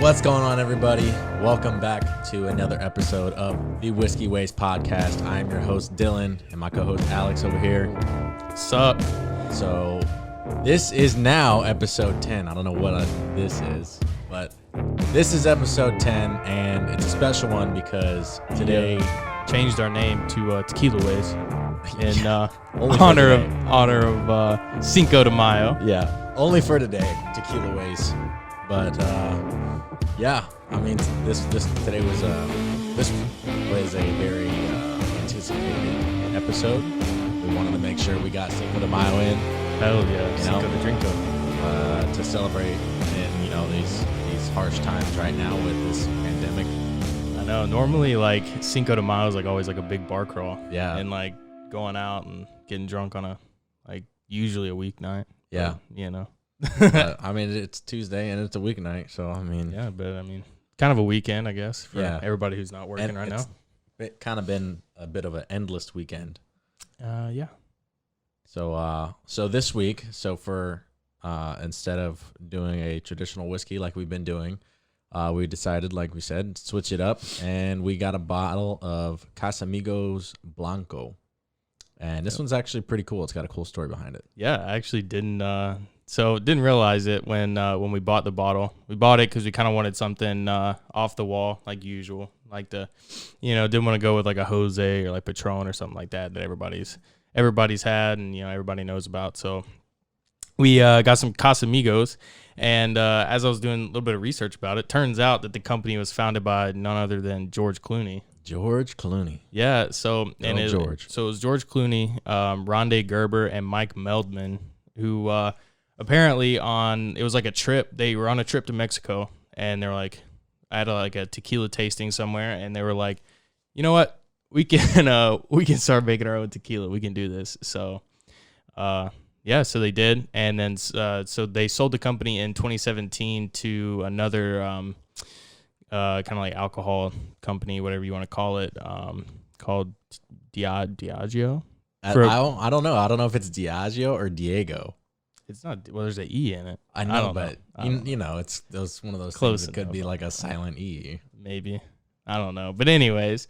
What's going on, everybody? Welcome back to another episode of the Whiskey Waste Podcast. I'm your host, Dylan, and my co-host, Alex, over here. Sup? So, this is now episode 10. I don't know what this is, but this is episode 10, and it's a special one because today... changed our name to Tequila Waste in honor of Cinco de Mayo. Yeah, only for today, Tequila Waste. But yeah, I mean, this today was a very anticipated episode. We wanted to make sure we got Cinco de Mayo in. Hell yeah, Cinco de Drinko. To celebrate in these harsh times right now with this pandemic. I know. Normally, like Cinco de Mayo is like always like a big bar crawl. Yeah, and like going out and getting drunk on usually a weeknight. Yeah, but, I mean, it's Tuesday and it's a weeknight, so I mean, yeah, but I mean, kind of a weekend, I guess, for everybody who's not working right now. It's kind of been a bit of an endless weekend. Yeah. So this week, for instead of doing a traditional whiskey like we've been doing, we decided, like we said, switch it up, and we got a bottle of Casamigos Blanco, and this one's actually pretty cool. It's got a cool story behind it. Yeah, I actually didn't realize it when we bought the bottle. We bought it because we kind of wanted something off the wall, like usual, like didn't want to go with like a Jose or like Patron or something like that everybody's had and everybody knows about. So we got some Casamigos, and as I was doing a little bit of research about it, turns out that the company was founded by none other than George Clooney. George Clooney. Yeah. So it was George Clooney, Rondé Gerber, and Mike Meldman, who apparently it was like a trip. They were on a trip to Mexico, and they're like, I had a tequila tasting somewhere, and they were like, you know what, we can start making our own tequila. We can do this. So, yeah, so they did, and then so they sold the company in 2017 to another kind of like alcohol company, whatever you want to call it, called Diageo. I don't know. I don't know if it's Diageo or Diego. It's not. Well, there's an E in it. I know, but it's one of those close things that could be like a silent E. Maybe. I don't know. But anyways,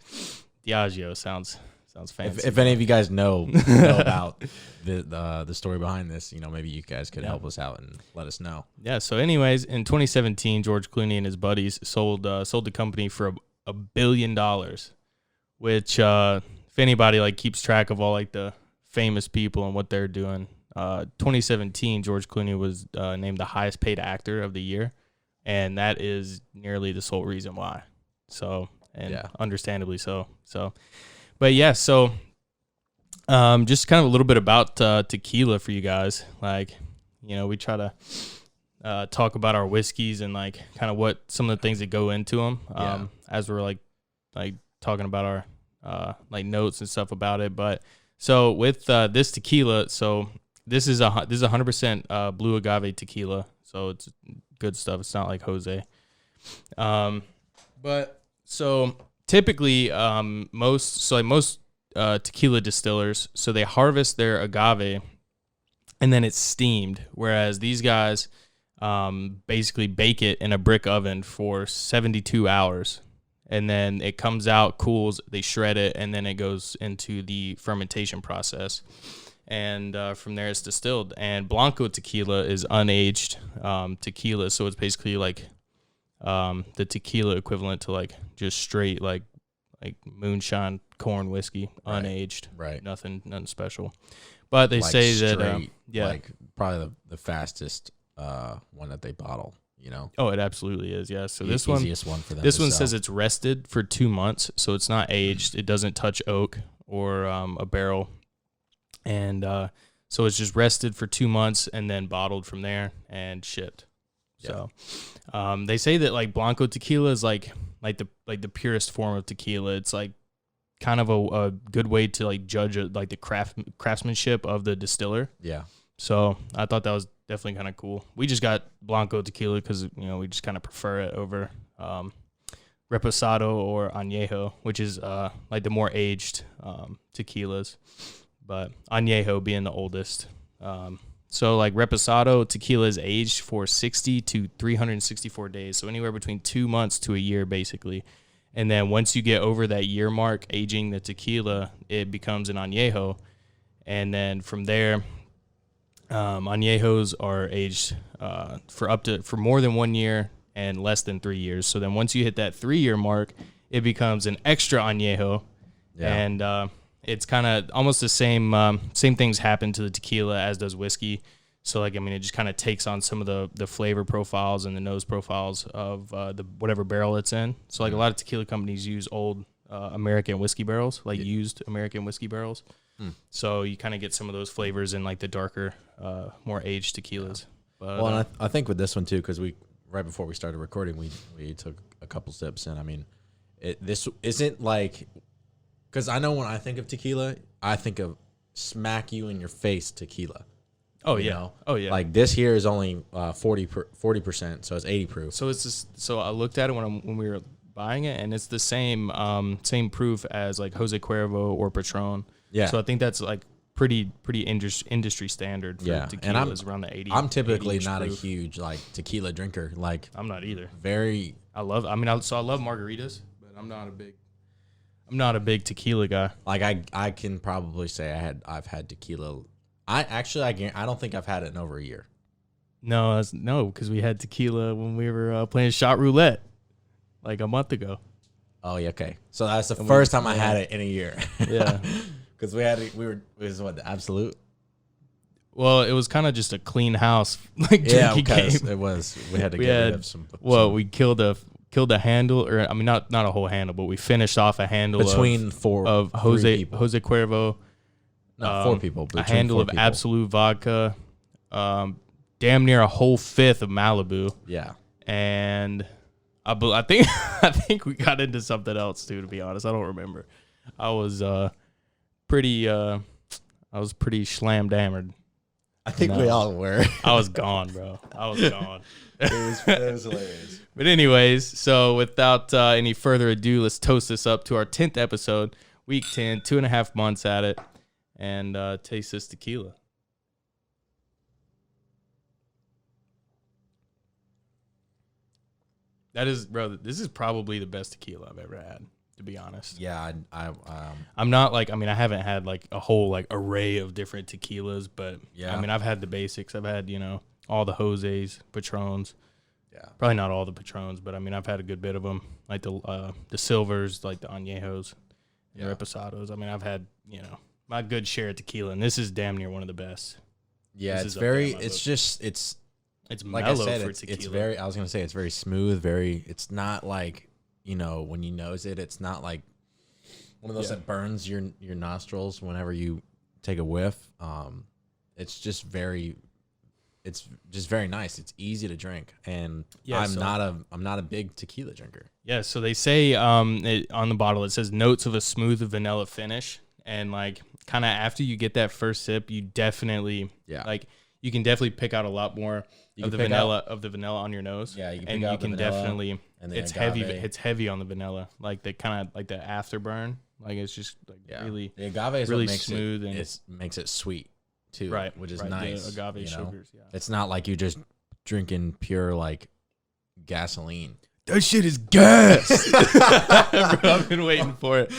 Diageo sounds fancy. If any of you guys know about the story behind this, maybe you guys could help us out and let us know. Yeah. So, anyways, in 2017, George Clooney and his buddies sold the company for $1 billion, which if anybody keeps track of all the famous people and what they're doing. 2017, George Clooney was named the highest paid actor of the year, and that is nearly the sole reason why. So, understandably so. But yeah, so just kind of a little bit about tequila for you guys. We try to talk about our whiskeys and kind of what some of the things that go into them as we're talking about our notes and stuff about it. But so with this tequila, so this is 100% blue agave tequila, so it's good stuff. It's not like Jose. But so typically most tequila distillers, so they harvest their agave and then it's steamed, whereas these guys basically bake it in a brick oven for 72 hours. And then it comes out, cools, they shred it, and then it goes into the fermentation process. And from there it's distilled. And Blanco tequila is unaged tequila, so it's basically the tequila equivalent to just straight like moonshine corn whiskey, unaged, right? Nothing special. But they say straight, that probably the fastest one that they bottle. Oh, it absolutely is. Yeah. So the easiest one for them. This one says it's rested for 2 months, so it's not aged. It doesn't touch oak or a barrel. And so it's just rested for 2 months and then bottled from there and shipped. Yeah. So they say that Blanco tequila is like the purest form of tequila. It's kind of a good way to judge the craftsmanship of the distiller. Yeah. So I thought that was definitely kind of cool. We just got Blanco tequila because we just kind of prefer it over Reposado or Añejo, which is the more aged tequilas. But Añejo being the oldest. So like reposado tequila is aged for 60 to 364 days. So anywhere between 2 months to a year, basically. And then once you get over that year mark aging the tequila, it becomes an añejo. And then from there, añejos are aged for more than 1 year and less than 3 years. So then once you hit that 3-year mark, it becomes an extra añejo. Yeah. And it's kind of almost the same things happen to the tequila as does whiskey. So, like, I mean, it just kind of takes on some of the flavor profiles and the nose profiles of the whatever barrel it's in. So, like, a lot of tequila companies use old American whiskey barrels, like used American whiskey barrels. So you kind of get some of those flavors in, like, the darker, more aged tequilas. But, well, and I think with this one, too, because right before we started recording, we took a couple sips, and, I mean, this isn't, like... Because I know when I think of tequila, I think of smack you in your face tequila. Oh, yeah. Know? Oh, yeah. Like this here is only 40%, so it's 80 proof. So it's just, so I looked at it when we were buying it, and it's the same proof as like Jose Cuervo or Patron. Yeah. So I think that's like pretty industry standard for tequila, and is around the 80. I'm typically 80 not proof. a huge like tequila drinker. Like I'm not either. I love margaritas, but I'm not a big tequila guy. Like I can probably say I've had tequila. I don't think I've had it in over a year. No, because we had tequila when we were playing shot roulette like a month ago. Oh yeah, okay. So that's the first time I had it in a year. Yeah, because it was what, the Absolute. Well, it was kind of just a clean house like drinking game. It was. We had to get rid of some. Well, we killed a handle, or I mean, not a whole handle, but we finished off a handle between Jose Cuervo. No, 4 people. A handle of Absolute vodka, damn near a whole fifth of Malibu. Yeah, and I think we got into something else too. To be honest, I don't remember. I was pretty slammed hammered. I think we all were. I was gone, bro. I was gone. It was hilarious. But anyways, so without any further ado, let's toast this up to our 10th episode, week 10, 2.5 months at it, and taste this tequila. That is, bro, this is probably the best tequila I've ever had, to be honest. Yeah, I'm not like, I mean, I haven't had like a whole like array of different tequilas, but yeah, I mean, I've had the basics. I've had, all the Jose's, Patrons. Yeah. Probably not all the Patrons, but I mean, I've had a good bit of them, like the silvers, like the añejos, the reposados. I mean, I've had, my good share of tequila, and this is damn near one of the best. Yeah, it's like mellow I said, for it's tequila. I was going to say it's very smooth, it's not like, when you nose it, it's not like one of those that burns your nostrils whenever you take a whiff. It's just very nice. It's easy to drink, and I'm not a big tequila drinker. Yeah, so they say on the bottle it says notes of a smooth vanilla finish, and like kind of after you get that first sip, you definitely you can definitely pick out a lot more of the vanilla on your nose. Yeah, you can definitely. It's heavy. It's heavy on the vanilla, like the kind of like the afterburn. Like it's just like really the agave is really what makes smooth it makes it sweet too, right? Which is nice. The agave sugars. Yeah, it's not like you just drinking pure like gasoline. That shit is gas. I've been waiting for it.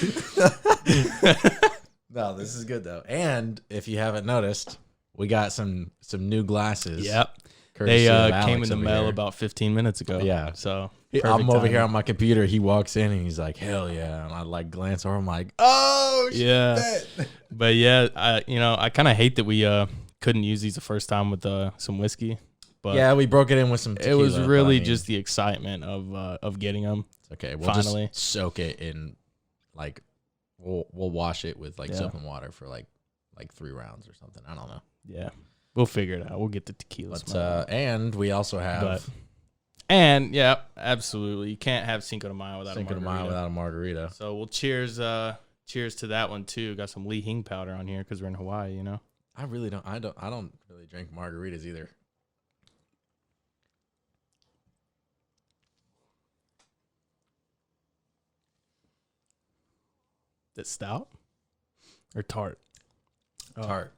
No, this is good though. And if you haven't noticed, we got some new glasses. Yep. They came in the mail about 15 minutes ago. Yeah. So I'm over here on my computer. He walks in and he's like, "Hell yeah!" And I like glance over. I'm like, "Oh shit!" Yeah. But yeah, I kind of hate that we couldn't use these the first time with some whiskey. But yeah, we broke it in with some tequila. It was really just the excitement of getting them. Okay, we'll finally just soak it in, like, we'll wash it with like soap and water for like 3 rounds or something. I don't know. Yeah, we'll figure it out. We'll get the tequila. And we also have. And yeah, absolutely. You can't have Cinco de Mayo without a margarita. So we'll cheers to that one too. Got some Lee Hing powder on here because we're in Hawaii, I really don't. I don't really drink margaritas either. Is it stout or tart? Tart.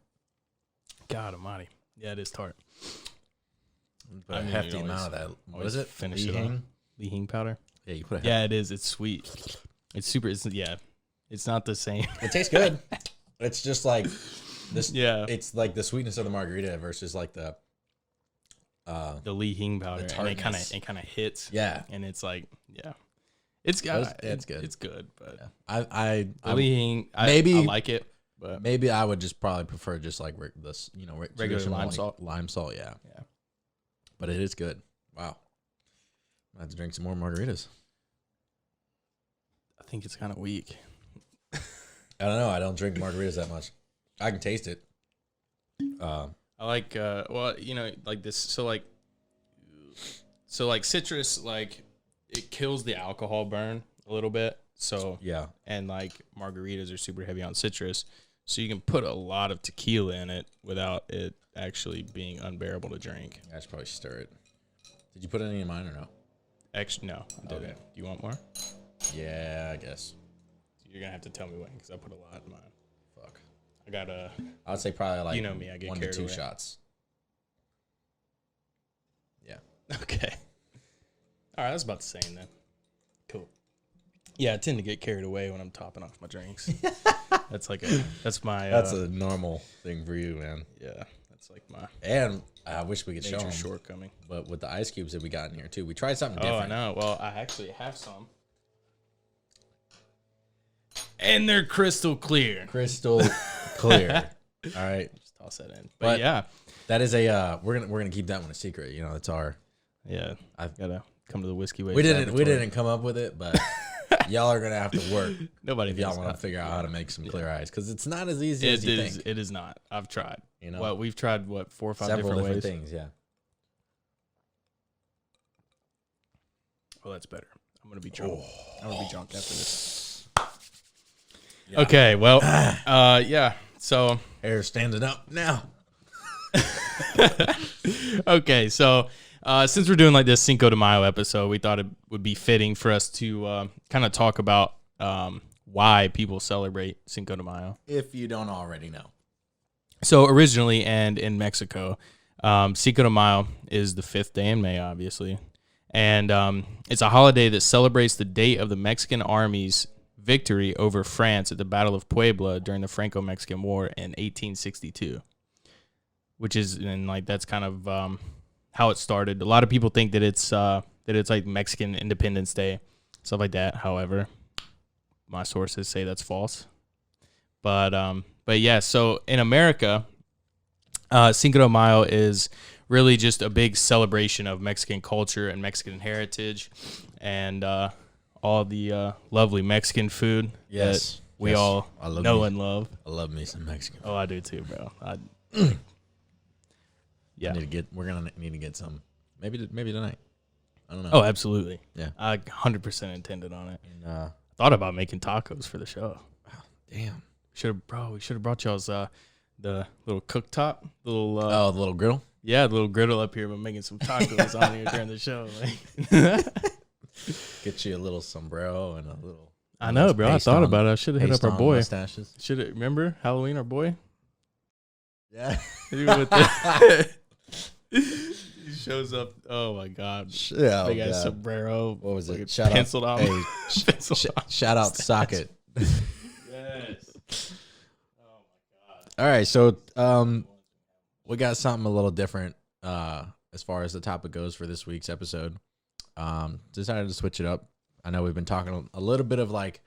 God almighty. Yeah, it is tart. But a hefty amount of that. What is it? Finish it off. Li Hing powder. Yeah, you put a Yeah, it is. It's sweet. It's super. It's not the same. It tastes good. It's just like this. Yeah. It's like the sweetness of the margarita versus like the Li Hing powder, and it kind of hits. Yeah, and it's like it's good. It's good. It's good, but I Li Hing, I like it, but maybe I would just probably prefer just like regular lime salt. Lime salt, yeah. But it is good. Wow, I have to drink some more margaritas. I think it's kind of weak. I don't know. I don't drink margaritas that much. I can taste it. I like like this. So like citrus, like it kills the alcohol burn a little bit. So yeah, and like margaritas are super heavy on citrus, so you can put a lot of tequila in it without it actually being unbearable to drink. I should probably stir it. Did you put any in mine or no? Actually, no, I didn't. Okay. Do you want more? Yeah, I guess. You're gonna have to tell me when, because I put a lot in mine. Fuck. I got I would say probably like, you know me, I get 1 to carried 2 away. shots. Yeah. Okay. All right, that's about the same then. Cool. Yeah, I tend to get carried away when I'm topping off my drinks. That's my. That's a normal thing for you, man. Yeah, that's like my. And I wish we could show major them. shortcoming. But with the ice cubes that we got in here too, we tried something Oh, different. I know. Well, I actually have some. And they're crystal clear. Crystal clear. All right, Just toss that in. But yeah, that is a we're gonna keep that one a secret. You know, it's our. yeah. I've gotta come to the Whiskey Way. We didn't come up with it, but y'all are gonna have to work. Nobody. If y'all want to figure out how to make some clear ice, because it's not as easy as you think. It is not. I've tried. You know, Well, we've tried 4 or 5 several different ways. things. Yeah. Oh, that's better. I'm gonna be drunk. I'm gonna be drunk after this. Yeah. Okay. Well. Yeah. So. Hair standing up now. Okay. So. Since we're doing like this Cinco de Mayo episode, we thought it would be fitting for us to kind of talk about why people celebrate Cinco de Mayo. If you don't already know. So originally, and in Mexico, Cinco de Mayo is the 5th day in May, obviously. And it's a holiday that celebrates the date of the Mexican army's victory over France at the Battle of Puebla during the Franco-Mexican War in 1862. Which is, and like that's kind of how it started. A lot of people think that it's like Mexican Independence Day, stuff like that. However, my sources say that's false. But yeah, so in America, Cinco de Mayo is really just a big celebration of Mexican culture and Mexican heritage, and all the lovely Mexican food that we all know and love. I love me some Mexican food. Oh, I do too, bro. Yeah, we're gonna need to get some. Maybe tonight. I don't know. Oh, absolutely. Yeah, I 100% intended on it. And thought about making tacos for the show. wow, damn. We should have brought y'all's the little cooktop, the little griddle. Yeah, the little griddle up here, but making some tacos on here during the show. Get you a little sombrero and a little. I know, bro. I thought about it. I should have hit up our boy. Mustaches. Should have remember Halloween, our boy. Yeah. He shows up. Oh my god. Yeah. Big ass sombrero. What was it? Penciled on. Hey, shout out Socket. Yes. Oh my god. All right, so we got something a little different as far as the topic goes for this week's episode. Decided to switch it up. I know we've been talking a little bit of like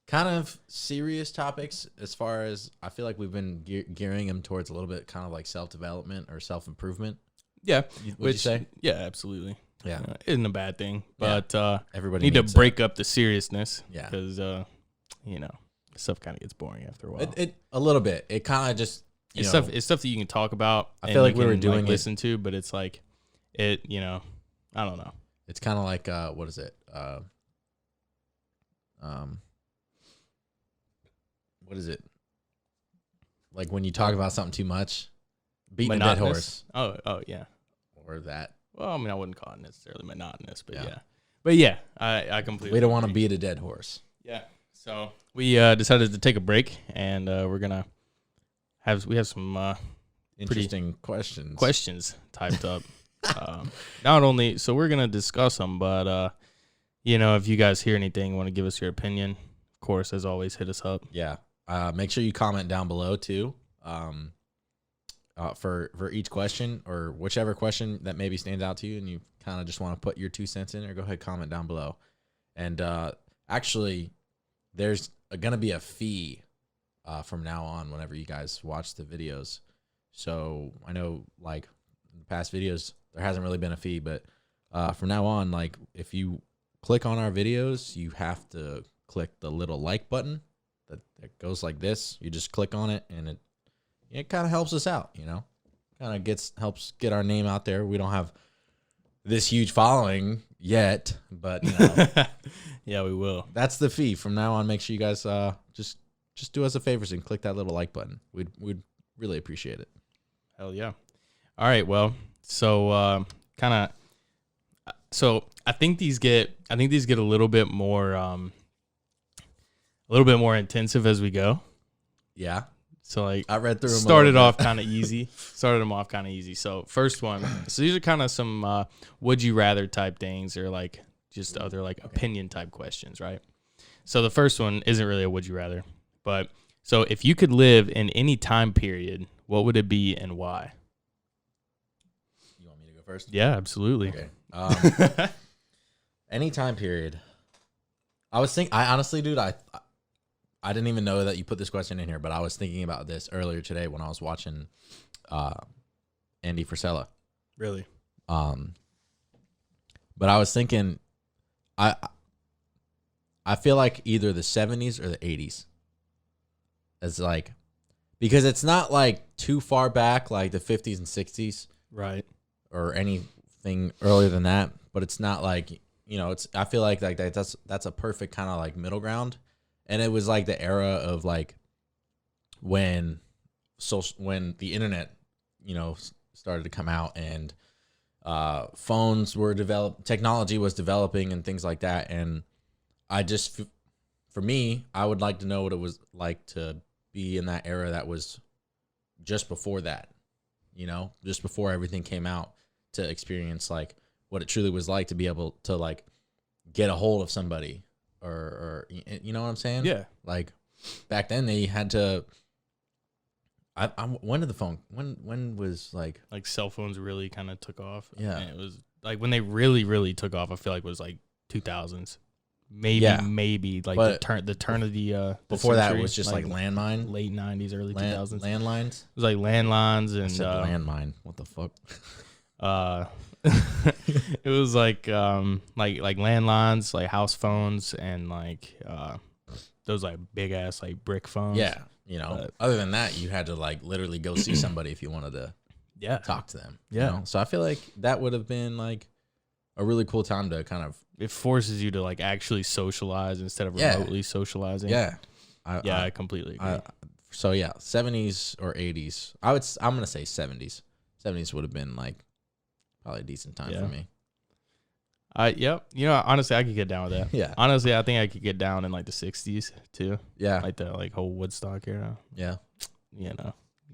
kind of serious topics as far as I feel like we've been gearing them towards a little bit kind of like self-development or self-improvement. Yeah. Would you say? Yeah, absolutely. Yeah. Isn't a bad thing, but everybody need to needs break up the seriousness. Yeah. Because, stuff kind of gets boring after a while. It a little bit. It kind of just, it's stuff that you can talk about. I feel like we were doing listen to, but it's like, I don't know. It's kind of like, what is it? What is it? Like when you talk about something too much, beating a dead horse. Oh yeah. Or that. Well, I mean, I wouldn't call it necessarily monotonous, but yeah. But yeah, I completely. We don't want to beat a dead horse. Yeah. So we decided to take a break, and we're gonna have some interesting questions typed up. Not only, so we're going to discuss them, but, if you guys hear anything, want to give us your opinion, of course, as always, hit us up. Yeah. Make sure you comment down below too. For each question or whichever question that maybe stands out to you and you kind of just want to put your 2 cents in there, go ahead, comment down below. And actually, there's going to be a fee from now on whenever you guys watch the videos. So I know like in the past videos, there hasn't really been a fee, but from now on, like if you click on our videos, you have to click the little like button that goes like this. You just click on it and it kind of helps us out, kind of helps get our name out there. We don't have this huge following yet, but yeah, we will. That's the fee. From now on, make sure you guys just do us a favor and click that little like button. We'd really appreciate it. Hell yeah. All right, well, so so I think these get a little bit more intensive as we go. Yeah. So like I read through them. Started them off kind of easy. So first one. So these are kind of some would you rather type things or like just other like opinion type questions, right? So the first one isn't really a would you rather, but so if you could live in any time period, what would it be and why? You want me to go first? Yeah, absolutely. Okay. Any time period. I honestly, dude, I didn't even know that you put this question in here, but I was thinking about this earlier today when I was watching Andy Frisella. Really? But I was thinking, I feel like either the 70s or the 80s. It's like, because it's not like too far back, like the 50s and 60s. Right. Or anything earlier than that, but it's not like, I feel like that's a perfect kind of like middle ground. And it was like the era of like when the internet, started to come out and phones were developed, technology was developing and things like that. And for me, I would like to know what it was like to be in that era that was just before that, just before everything came out, to experience like what it truly was like to be able to like get a hold of somebody or you know what I'm saying? Yeah. Like back then they had to, when did the phone, when was like cell phones really kind of took off? Yeah. And it was like when they really, really took off, I feel like it was like 2000s. Maybe like but the turn of the before century, that was just like landmine, late 90s, early 2000s. Landlines. It was like landlines and landmine. What the fuck? It was like landlines, like house phones, and like those like big ass like brick phones. Yeah, other than that, you had to like literally go see somebody if you wanted to talk to them. Yeah. So I feel like that would have been like a really cool time to kind of. It forces you to like actually socialize instead of remotely socializing. Yeah. I completely agree. So yeah, 70s or 80s. I'm gonna say 70s. 70s would have been like probably a decent time for me. Yep. Honestly, I could get down with that. Yeah. Honestly, I think I could get down in like the 60s too. Yeah. Like the like whole Woodstock era. Yeah.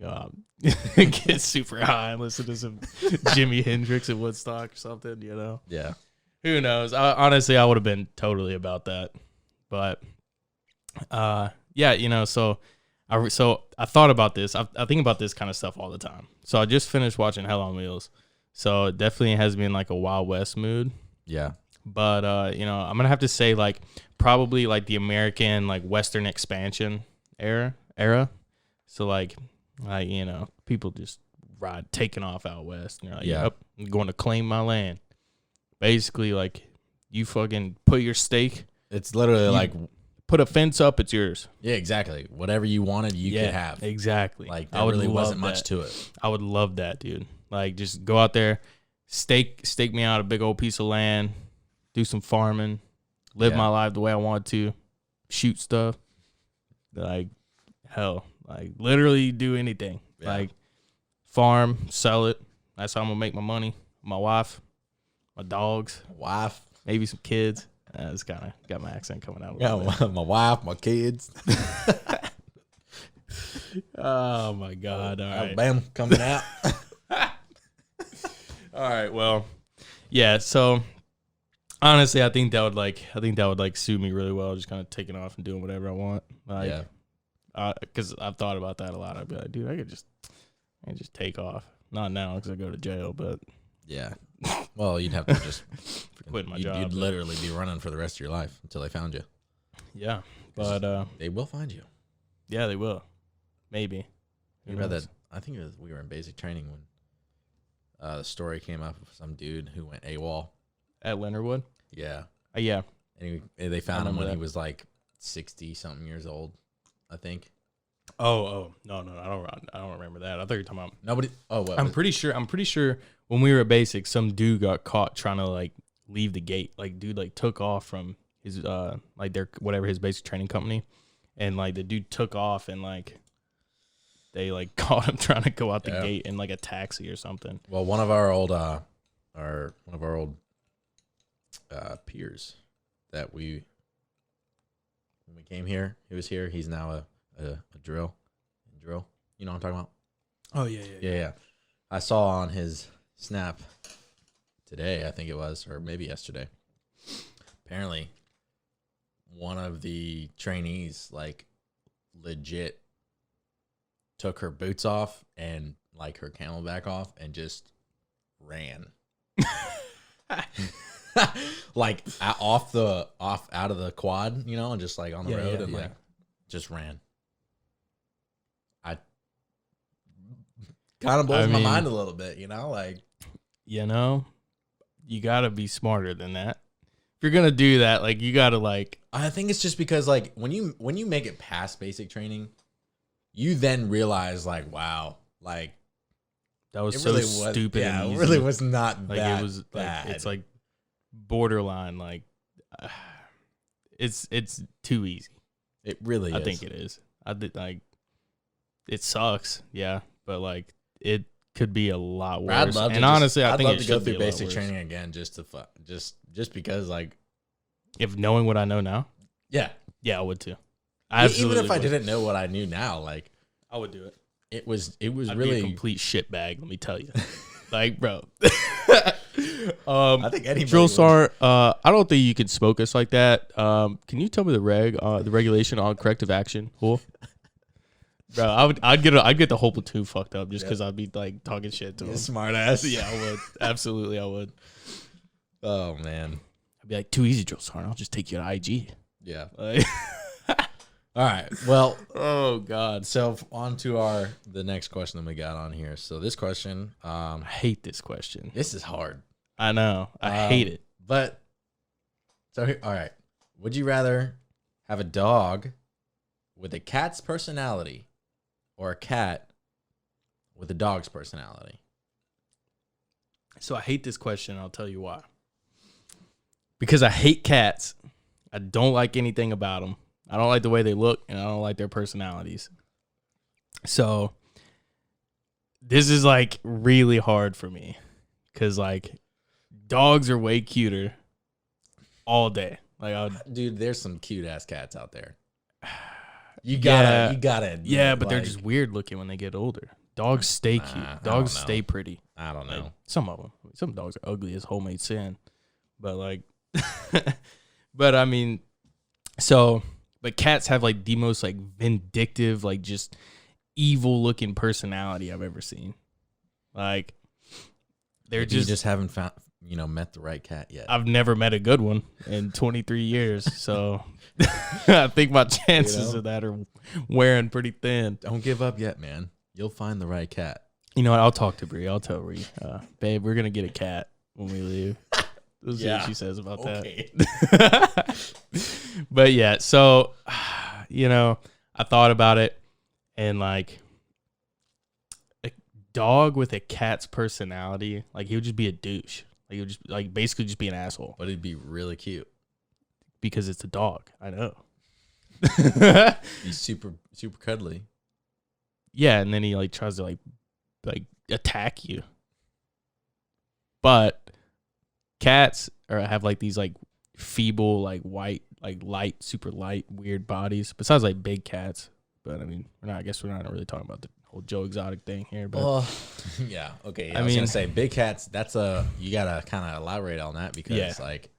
Go out, get super high and listen to some Jimi Hendrix at Woodstock or something. Yeah. Who knows? Honestly, I would have been totally about that. But yeah, so I thought about this. I think about this kind of stuff all the time. So I just finished watching Hell on Wheels. So it definitely has me in like a Wild West mood. Yeah. But I'm gonna have to say like probably like the American like Western expansion era. So like people just taking off out west. And you're like, yep, I'm going to claim my land. Basically, like you fucking put your stake. It's literally like put a fence up. It's yours. Yeah, exactly. Whatever you wanted, you could have. Exactly. Like there really wasn't much to it. I would love that, dude. Like just go out there, stake me out a big old piece of land, do some farming, live my life the way I want to, shoot stuff. Like hell, like literally do anything. Yeah. Like farm, sell it. That's how I'm gonna make my money. My wife, my dogs, maybe some kids. It's kind of got my accent coming out. Yeah, my wife, my kids. Oh my God! All right. Alabama coming out. All right. Well, yeah. So honestly, I think that would suit me really well. Just kind of taking off and doing whatever I want. Like, Yeah. Because I've thought about that a lot. I'd be like, dude, I could just take off. Not now because I go to jail, but Yeah. Well, you'd have to just quit my job. You'd literally be running for the rest of your life until they found you. Yeah, but they will find you. yeah, they will. Maybe. You read that? I think we were in basic training when the story came up of some dude who went AWOL at Leonardwood. Yeah. Yeah. And they found him when he was like 60 something years old, I think. Oh no, I don't remember that. I thought you were talking about nobody. Oh, what? I'm pretty sure when we were at basic, some dude got caught trying to like leave the gate. Like dude like took off from his like their whatever his basic training company, and like the dude took off and like they like caught him trying to go out the gate in like a taxi or something. Well, one of our old peers that when we came here, he was here. He's now a drill. You know what I'm talking about? Oh yeah. I saw on his snap today, I think it was, or maybe yesterday. Apparently, one of the trainees like legit took her boots off and like her camelback off and just ran. Like out of the quad, you know, and just like on the road and like just ran. I kind of blows my mind a little bit, you know, like, you know, you gotta be smarter than that. If you're gonna do that, like you gotta like. I think it's just because like when you make it past basic training, you then realize like, wow, like that was so stupid. Yeah, and it easy. really was not like that it was bad. Like it's like borderline like it's too easy. It really is. I think it is. I did like it sucks, yeah, but like it could be a lot worse. Honestly, I think I'd love to go through basic basic training again just because like if knowing what I know now. Yeah, I would too. Even if I didn't know what I knew now, like I would do it. It was I'd really be a complete shitbag. Let me tell you, like, bro. I think anybody drill sergeant. I don't think you can smoke us like that. Can you tell me the regulation on corrective action? Cool. Bro, I'd get the whole platoon fucked up just because I'd be like talking shit to him. Smart ass. Yeah, I would. Absolutely, I would. Oh man, I'd be like, too easy, drill sergeant. I'll just take you to IG. Yeah. Like, all right. Well, oh God. So on to the next question that we got on here. So this question, I hate this question. This is hard. I know. I hate it. But so here, all right. Would you rather have a dog with a cat's personality or a cat with a dog's personality? So I hate this question. I'll tell you why. Because I hate cats. I don't like anything about them. I don't like the way they look, and I don't like their personalities. So this is like really hard for me because like dogs are way cuter all day. Like, dude, there's some cute ass cats out there. You gotta. Yeah, but they're just weird looking when they get older. Dogs stay cute. Dogs stay pretty. I don't know. Like, some of them. Some dogs are ugly as homemade sin, but like, but I mean, so. But cats have like the most like vindictive, like just evil looking personality I've ever seen. Like they're you just haven't found, met the right cat yet. I've never met a good one in 23 years. So I think my chances of that are wearing pretty thin. Don't give up yet, man. You'll find the right cat. You know what? I'll talk to Bree. I'll tell Bree, babe, we're going to get a cat when we leave. We'll see what she says about that. But yeah, so, I thought about it, and like a dog with a cat's personality, like he would just be a douche. Like he would just like basically just be an asshole. But he'd be really cute. Because it's a dog. I know. He's super, super cuddly. Yeah, and then he like tries to like attack you. But cats have like these like feeble, like white, like light, super light, weird bodies. Besides like big cats, but I mean, I guess we're not really talking about the whole Joe Exotic thing here. But yeah, okay. I I was mean, gonna say big cats. You gotta kind of elaborate on that because like,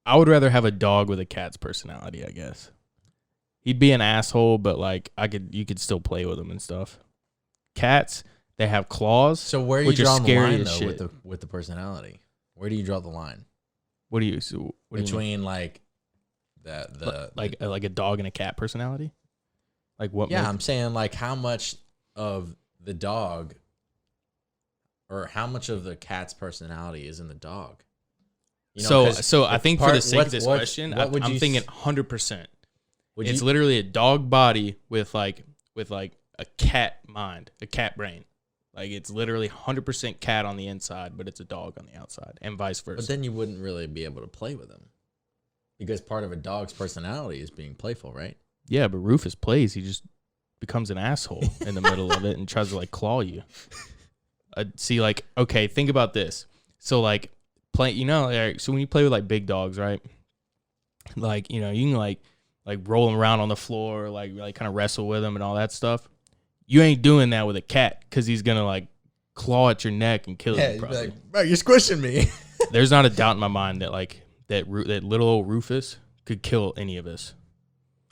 I would rather have a dog with a cat's personality. I guess he'd be an asshole, but like you could still play with him and stuff. Cats, they have claws. So where are you drawing the line though with the personality? Where do you draw the line? What do you between like like a dog and a cat personality? Like what? Yeah, I'm saying like how much of the dog or how much of the cat's personality is in the dog? You know, so I think for the sake of this question, I'm thinking 100%. It's literally a dog body with like a cat mind, a cat brain. Like it's literally 100% cat on the inside, but it's a dog on the outside, and vice versa. But then you wouldn't really be able to play with him because part of a dog's personality is being playful, right? Yeah, but Rufus plays. He just becomes an asshole in the middle of it and tries to like claw you. See, like, okay, think about this. So like so when you play with like big dogs, right? Like, you can like roll them around on the floor, like kind of wrestle with them and all that stuff. You ain't doing that with a cat because he's gonna like claw at your neck and kill you. Probably. Like, bro, you're squishing me. There's not a doubt in my mind that like that little old Rufus could kill any of us.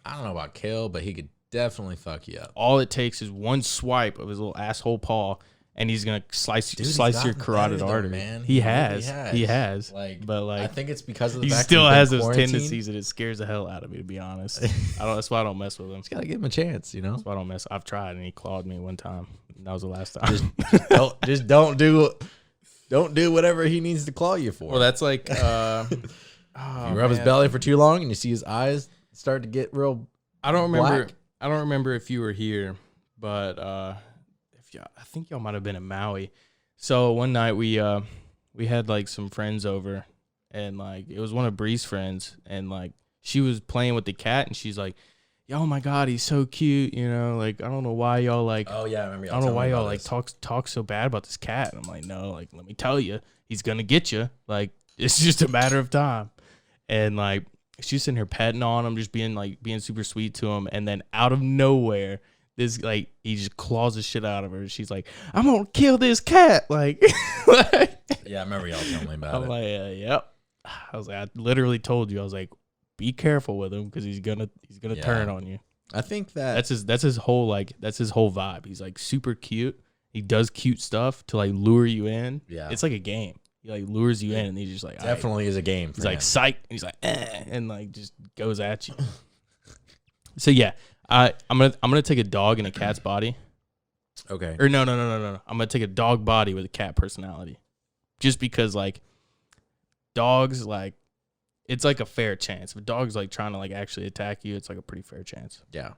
I don't know about kill, but he could definitely fuck you up. All it takes is one swipe of his little asshole paw, and he's gonna slice your carotid artery. Man, he has. Like, but like, I think it's because of the he fact still has those quarantined. tendencies, and it scares the hell out of me. To be honest, that's why I don't mess with him. Just gotta give him a chance, That's why I don't mess. I've tried, and he clawed me one time. That was the last time. Don't do whatever he needs to claw you for. Well, that's like, you rub his belly for too long, and you see his eyes start to get real. I don't remember. Black. I don't remember if you were here, but I think y'all might have been in Maui. So one night we had like some friends over, and like it was one of Bree's friends, and like she was playing with the cat, and she's like, "Oh my God, he's so cute," like I don't know why y'all like. Oh yeah, I remember. I don't know why y'all like talk so bad about this cat. And I'm like, no, like let me tell you, he's gonna get you. Like it's just a matter of time, and like. She's sitting here petting on him, just being super sweet to him, and then out of nowhere, this like he just claws the shit out of her. She's like, "I'm gonna kill this cat!" Like, yeah, I remember y'all telling me about it. I'm like, yep. I was like, I literally told you. I was like, be careful with him because he's gonna turn on you. I think that's his whole vibe. He's like super cute. He does cute stuff to like lure you in. Yeah, it's like a game. He like lures you in, and he's just like definitely is a game. He's like psych, and he's like and like just goes at you. So yeah, I'm gonna take a dog in a cat's body. Okay. Or no. I'm gonna take a dog body with a cat personality, just because like dogs like it's like a fair chance. If a dog's like trying to like actually attack you, it's like a pretty fair chance. Yeah.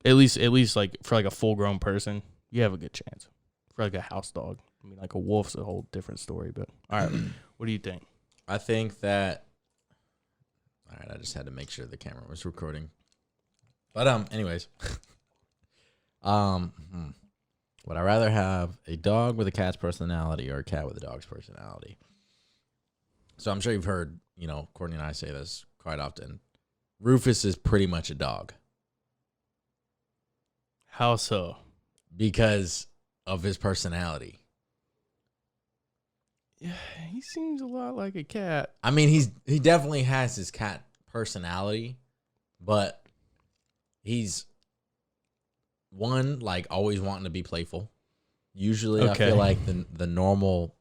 At least like for like a full grown person, you have a good chance. For like a house dog. I mean, like a wolf's a whole different story, but all right. What do you think? I think that. All right, I just had to make sure the camera was recording. But anyways, would I rather have a dog with a cat's personality or a cat with a dog's personality? So I'm sure you've heard, Courtney and I say this quite often. Rufus is pretty much a dog. How so? Because of his personality. Yeah, he seems a lot like a cat. I mean, he definitely has his cat personality, but he's one like always wanting to be playful. Usually, okay. I feel like the normal,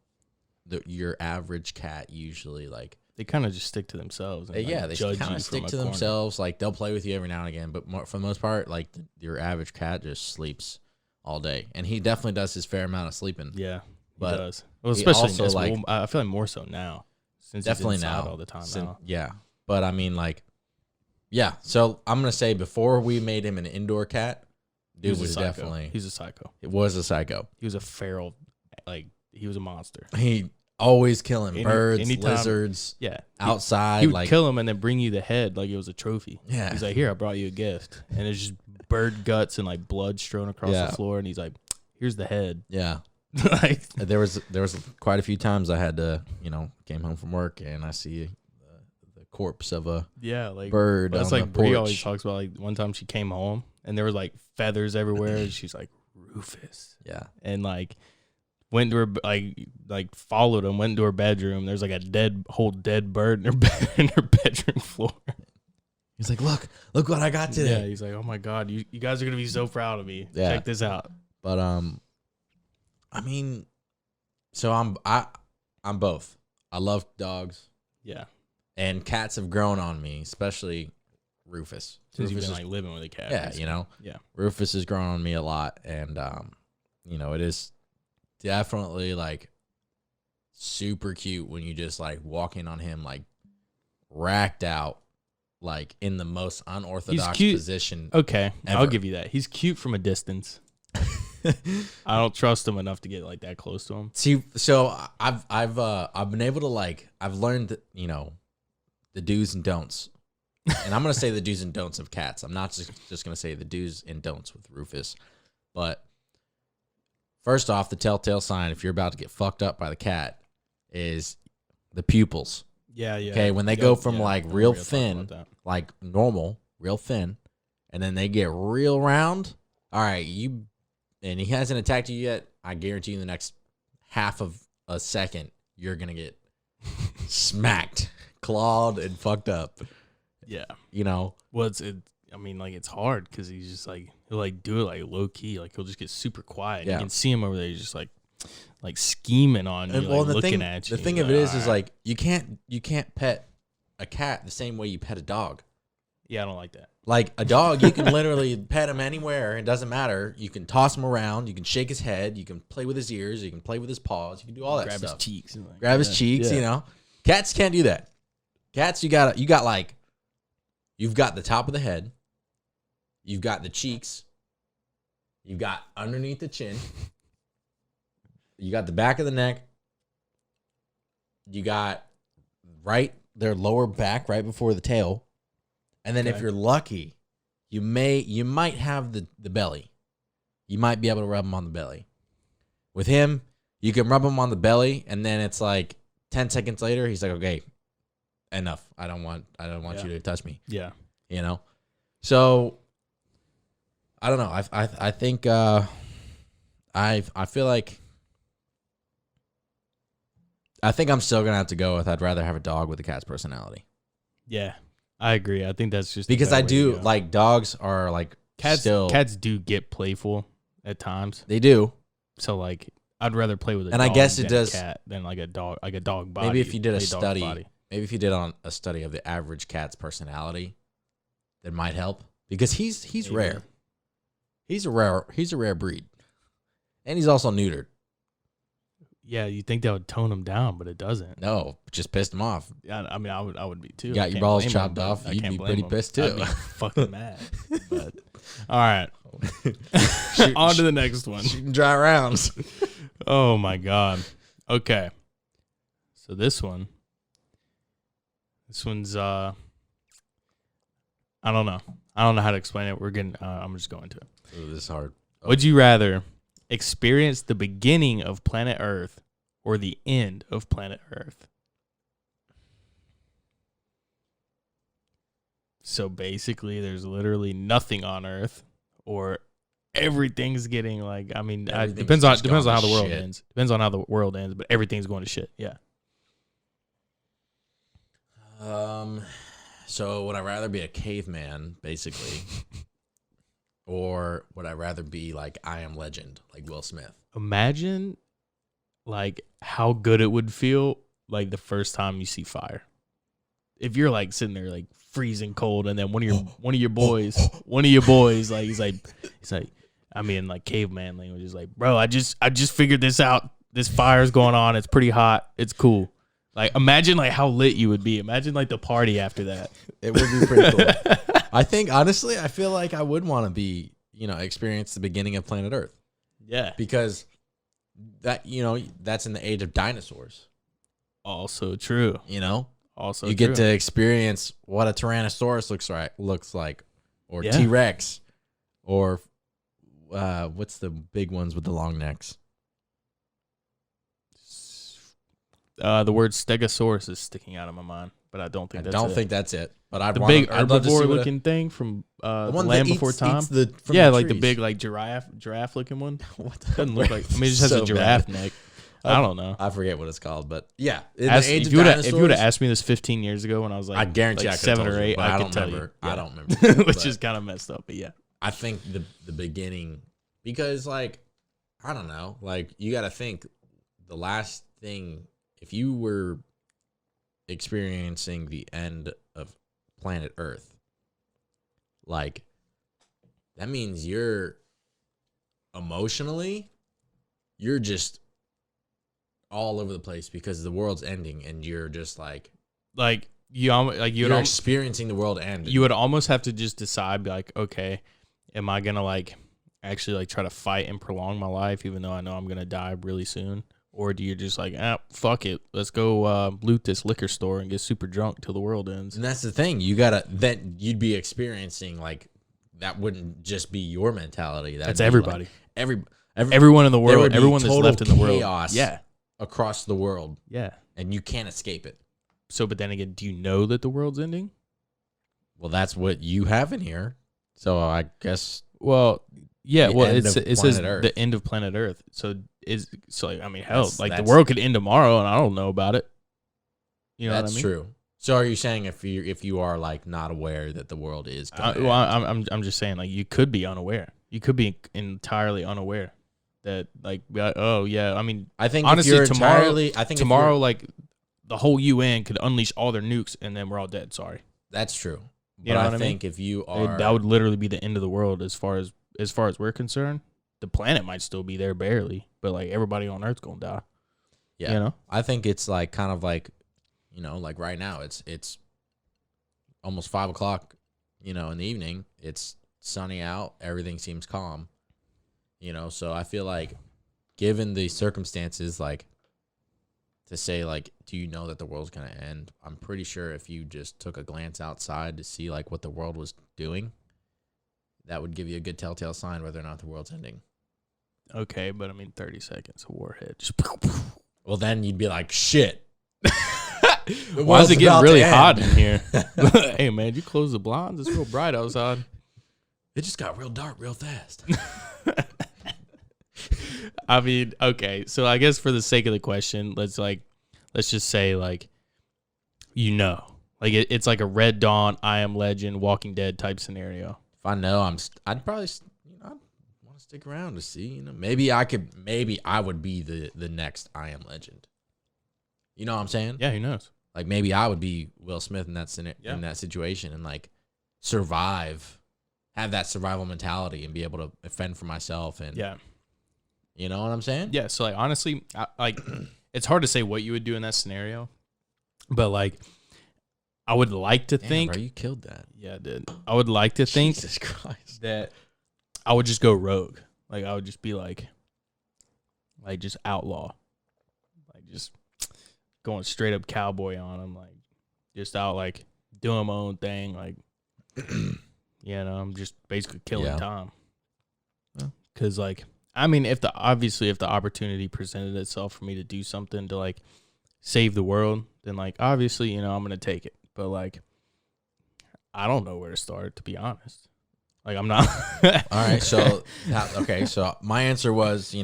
your average cat usually like they kind of just stick to themselves. And, yeah, they kind of stick to themselves. Like they'll play with you every now and again, but for the most part, like your average cat just sleeps all day, and he definitely does his fair amount of sleeping. Yeah. But he does. Well, especially I feel like more so now since definitely he's inside now all the time now. Yeah, but I mean, like, yeah. So I'm gonna say before we made him an indoor cat, dude was definitely he's a psycho. It was a psycho. He was a feral, like he was a monster. He always killing birds, lizards. Yeah, outside. He would kill him and then bring you the head like it was a trophy. Yeah, he's like, here, I brought you a gift, and it's just bird guts and like blood strewn across the floor, and he's like, here's the head. Yeah. Like there was quite a few times I had to came home from work and I see the corpse of a bird. That's like Bree always talks about. Like one time she came home and there were like feathers everywhere. And she's like, Rufus. Yeah. And like went to her, like followed him, went into her bedroom. There's like a whole dead bird in her in her bedroom floor. He's like, look what I got today. Yeah, he's like, oh my God, you guys are gonna be so proud of me. Yeah. Check this out. But I mean, so I'm both. I love dogs. Yeah. And cats have grown on me, especially Rufus. Since you've Rufus been like living with a cat. yeah, basically. you know. Yeah. Rufus has grown on me a lot, and you know, it is definitely like super cute when you just like walking on him like racked out, like in the most unorthodox position. Okay, ever. I'll give you that. He's cute from a distance. I don't trust him enough to get like that close to him. See, so I've been able to like I've learned that, you know, the do's and don'ts. And I'm gonna say the do's and don'ts of cats. I'm not just gonna say the do's and don'ts with Rufus. But first off, the telltale sign if you're about to get fucked up by the cat is the pupils. Yeah. Okay, when they go from like real thin, like normal, real thin, and then they get real round. All right, and he hasn't attacked you yet. I guarantee you, in the next half of a second, you're gonna get smacked, clawed, and fucked up. Yeah. You know. Well, I mean, like it's hard because he's just like he'll like do it like low key. Like he'll just get super quiet. Yeah. You can see him over there. He's just like scheming on you, And, well, like, looking thing, at you. The thing of it is like you can't pet a cat the same way you pet a dog. Yeah, I don't like that. Like a dog, you can literally pet him anywhere. It doesn't matter. You can toss him around. You can shake his head. You can play with his ears. You can play with his paws. You can do all that Grab stuff. his cheeks. And like, Grab his cheeks. Yeah. You know, cats can't do that. Cats, you've got the top of the head. You've got the cheeks. You've got underneath the chin. You got the back of the neck. You got their lower back right before the tail. And then if you're lucky, you might have the belly. You might be able to rub him on the belly. With him, you can rub him on the belly, and then it's like 10 seconds later, he's like, okay, enough. I don't want you to touch me. Yeah. You know? So I don't know. I think I feel like I think I'm still gonna have to go with I'd rather have a dog with a cat's personality. Yeah. I agree. I think that's just because I do like dogs are like cats. Still, cats do get playful at times. They do. So like, I'd rather play with a and dog I guess than it does a cat than like a dog body. Maybe if you did a study, on a study of the average cat's personality, that might help because he's rare. He's a rare breed, and he's also neutered. Yeah, you think that would tone him down, but it doesn't. No, just pissed him off. Yeah, I mean, I would be too. You got your balls chopped off. You'd be pretty pissed too. I'd be fucking mad. But, all right, on to the next one. Shooting dry rounds. Oh my god. Okay, so this one's I don't know how to explain it. We're getting. I'm just going to it. Ooh, this is hard. Would you rather experience the beginning of planet Earth or the end of planet Earth? So basically, there's literally nothing on Earth, or everything's getting like. I mean, it depends on how the world ends. Depends on how the world ends, but everything's going to shit. Yeah. So would I rather be a caveman, basically? Or would I rather be like I Am Legend, like Will Smith? Imagine like how good it would feel like the first time you see fire. If you're like sitting there like freezing cold, and then one of your boys, like he's like I mean like caveman language is like, bro, I just figured this out. This fire's going on. It's pretty hot. It's cool. Like imagine like how lit you would be. Imagine like the party after that. It would be pretty cool. I think honestly, I feel like I would want to be, experience the beginning of planet Earth. Yeah. Because that, that's in the age of dinosaurs. Also true. Also you get to experience what a Tyrannosaurus looks like, or T-Rex, or what's the big ones with the long necks? The word Stegosaurus is sticking out of my mind, but I don't think that's it. think that's it. But I'd The want big I'd love to see herbivore-looking thing from the The Land Before Time. Eats the Like the trees. big like giraffe-looking one. What the Doesn't look like. I mean, it just has So a giraffe bad. neck. I don't know. I forget what it's called, but yeah. If you would have asked me this 15 years ago when I was like, I guarantee like I could've 7 told or you, 8, but I I could don't tell remember. you. I don't remember. Which But is kind of messed up, but yeah. I think the beginning, because like, I don't know, like you got to think the last thing, if you were experiencing the end of planet Earth, like that means you're emotionally, you're just all over the place because the world's ending and you're just like you're experiencing the world end. You would almost have to just decide, be like, okay, am I gonna like actually like try to fight and prolong my life, even though I know I'm gonna die really soon, or do you just like, fuck it, let's go loot this liquor store and get super drunk till the world ends? And that's the thing, you'd be experiencing like that wouldn't just be your mentality. That's everybody. Like everyone in the there would world, be everyone that's total left in the world. chaos Yeah, across the world, yeah. and you can't escape it. So, but then again, do you know that the world's ending? Well, that's what you have in here. So I guess. Well, yeah. The Well, end it of says planet Earth. the end of planet Earth. So like, I mean, hell, like the That's- world could end tomorrow, and I don't know about it. You know That's what I mean? true. So are you saying if you are like not aware that the world is going to I'm just saying, like, you could be unaware. You could be entirely unaware that, like, oh yeah. I mean, I think honestly, if you're tomorrow, like, the whole UN could unleash all their nukes, and then we're all dead. Sorry. That's true. You But know I what I think if you are, that would literally be the end of the world as far as we're concerned. The planet might still be there barely, but like everybody on Earth's gonna die. yeah, You know? I think it's like kind of like, like right now it's almost 5:00, in the evening. It's sunny out. Everything seems calm. So I feel like, given the circumstances, like, to say, like, do you know that the world's going to end? I'm pretty sure if you just took a glance outside to see, like, what the world was doing, that would give you a good telltale sign whether or not the world's ending. Okay, but I mean, 30 seconds of warhead. Just Well, then you'd be like, shit. Why is it getting really hot in here? Hey, man, you close the blinds? It's real bright outside. It just got real dark real fast. I mean, okay, so I guess for the sake of the question, let's just say, like, like it's like a Red Dawn, I Am Legend, Walking Dead type scenario. If I know, I'd probably, I'd want to stick around to see, maybe I would be the next I Am Legend. You know what I'm saying? Yeah, who knows? Like, maybe I would be Will Smith in that situation and like survive, have that survival mentality and be able to fend for myself. And yeah, you know what I'm saying? Yeah. So like, honestly, it's hard to say what you would do in that scenario, but like, I would like to think. Bro, you killed that. Yeah, I did. I would like to think Jesus Christ. that I would just go rogue. Like, I would just be like just outlaw, like just going straight up cowboy on them, like just out like doing my own thing, like I'm just basically killing time. Because like, I mean, if the opportunity presented itself for me to do something to like save the world, then like obviously I'm gonna take it. But like, I don't know where to start, to be honest. Like, I'm not. All right, so so my answer was,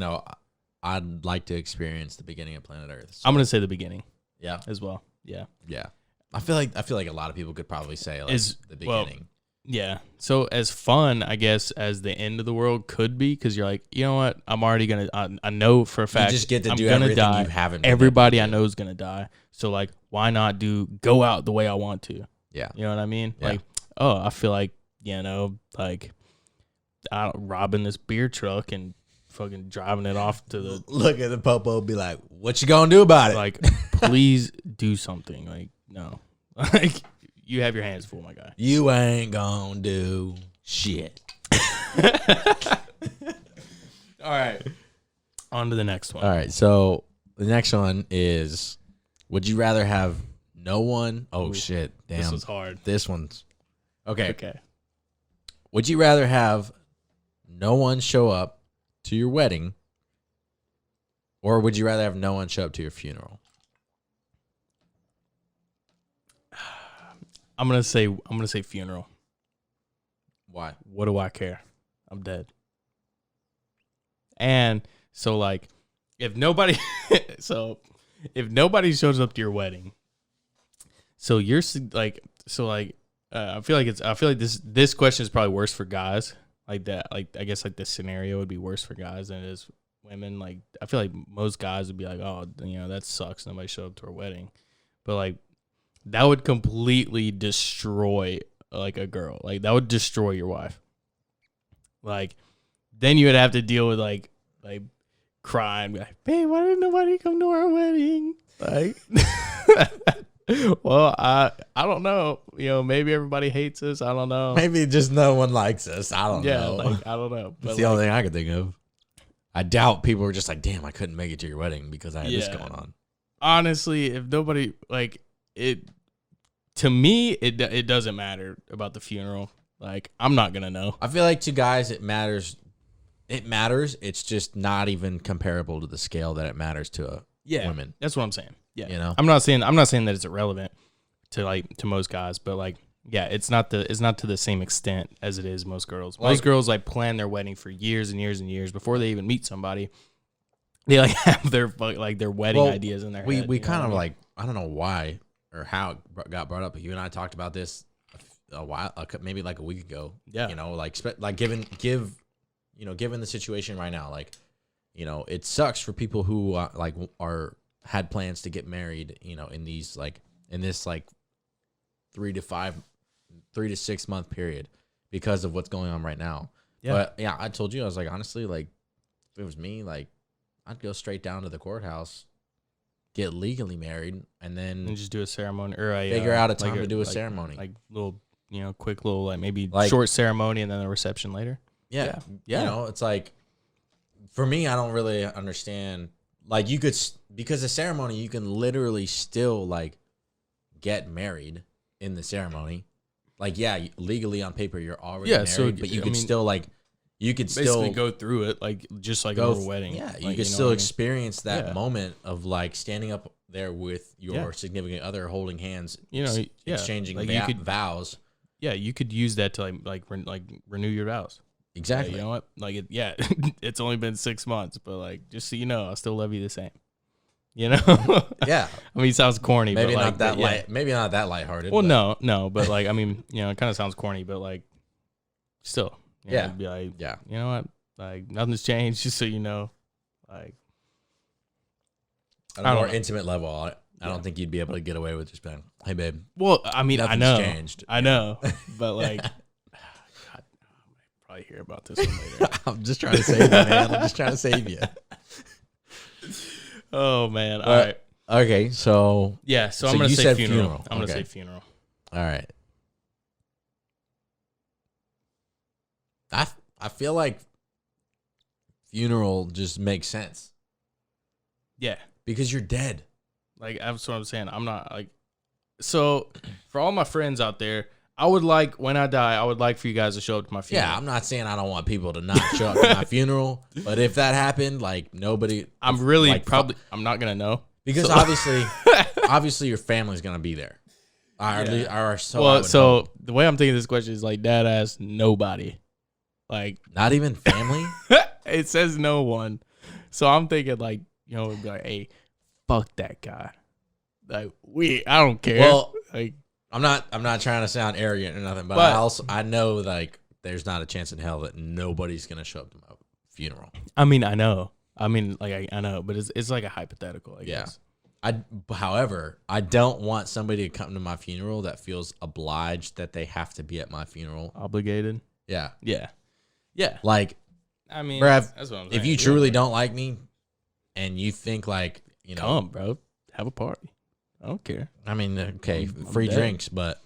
I'd like to experience the beginning of planet Earth. So, I'm gonna say the beginning. Yeah. As well. Yeah. Yeah. I feel like a lot of people could probably say like the beginning. Well, yeah. So as fun, I guess, as the end of the world could be, because you're like, you know what? I'm already gonna. I know for a fact you just get to I'm do gonna everything die. you haven't. Everybody I know is gonna die. So like, why not go out the way I want to? Yeah. You know what I mean? Yeah. Like, oh, I feel like like robbing this beer truck and fucking driving it off to the. Look at the popo, be like, "What you gonna do about it?" Like, please do something. Like, no, like you have your hands full, my guy. You ain't gonna do shit. All right, on to the next one. All right, so the next one is: would you rather have no one? Oh shit! Damn, this was hard. This one's okay. Okay. Would you rather have no one show up to your wedding, or would you rather have no one show up to your funeral? I'm gonna say funeral. Why? What do I care? I'm dead. And so like, if nobody shows up to your wedding, so you're like, I feel like this question is probably worse for guys. Like that, like I guess like this scenario would be worse for guys than it is women. Like I feel like most guys would be like, oh, that sucks. Nobody showed up to our wedding, but like that would completely destroy like a girl. Like that would destroy your wife. Like then you would have to deal with like crying, like, babe, why didn't nobody come to our wedding? Like, well, I don't know. Maybe everybody hates us. I don't know. Maybe just no one likes us. I don't know. Yeah, like I don't know. That's the only thing I could think of. I doubt people were just like, damn, I couldn't make it to your wedding because I had this going on. Honestly, if nobody like it, to me, it doesn't matter about the funeral. Like, I'm not gonna know. I feel like to guys, it matters. It matters. It's just not even comparable to the scale that it matters to women. That's what I'm saying. Yeah, I'm not saying that it's irrelevant to most guys, but like, yeah, it's not to the same extent as it is most girls. Most girls like plan their wedding for years and years and years before they even meet somebody. They like have their wedding ideas in their head. We kind of like, I don't know why or how it got brought up, but you and I talked about this a while, maybe like a week ago. Yeah, given the situation right now, like, it sucks for people who had plans to get married, in this 3 to 6 month period because of what's going on right now. Yeah. But yeah, I told you, I was like, honestly, like if it was me, like I'd go straight down to the courthouse, get legally married, and then just do a ceremony or figure out a time to do a ceremony. Like little, quick little, like maybe short ceremony and then a reception later. Yeah. It's like, for me, I don't really understand. Like you could, because the ceremony, you can literally still like get married in the ceremony. Like, yeah, legally on paper, you're already married, but you could still basically go through it, like just like a wedding. Yeah, you could still experience that moment of like standing up there with your significant other, holding hands, exchanging vows. Yeah, you could use that to like renew your vows. Exactly. You know what? Like, it's only been 6 months, but like, just so you know, I still love you the same. Yeah. I mean, it sounds corny, maybe but not that light. Maybe not that lighthearted. Well, no, but like, I mean, it kind of sounds corny, but like, still, it'd be like, you know what? Like, nothing's changed. Just so you know, like, on a more intimate level, I don't think you'd be able to get away with just being, hey, babe. Well, I mean, nothing's changed. I know, but like. Hear about this one later. I'm just trying to save you, man. I'm just trying to save you. Oh man! All right. Okay, so so I'm gonna say funeral. I'm gonna say funeral. All right. I feel like funeral just makes sense. Yeah, because you're dead. Like that's what I'm saying. I'm not like. So for all my friends out there. When I die, I would like for you guys to show up to my funeral. Yeah, I'm not saying I don't want people to not show up to my funeral, but if that happened, like nobody, I'm not gonna know because obviously your family's gonna be there. So the way I'm thinking this question is like dad asked nobody, like not even family. It says no one, so I'm thinking like it'd be like, hey, fuck that guy, like I don't care. Well, like. I'm not trying to sound arrogant or nothing, but I know like there's not a chance in hell that nobody's gonna show up to my funeral. I mean, I know. I mean, like I know, but it's like a hypothetical, I guess. However, I don't want somebody to come to my funeral that feels obliged that they have to be at my funeral. Obligated. Yeah. Yeah. Like, I mean, bruh, that's what I'm saying. If you truly don't like me, and you think like come, bro, have a party. I don't care. I mean, okay, free drinks, but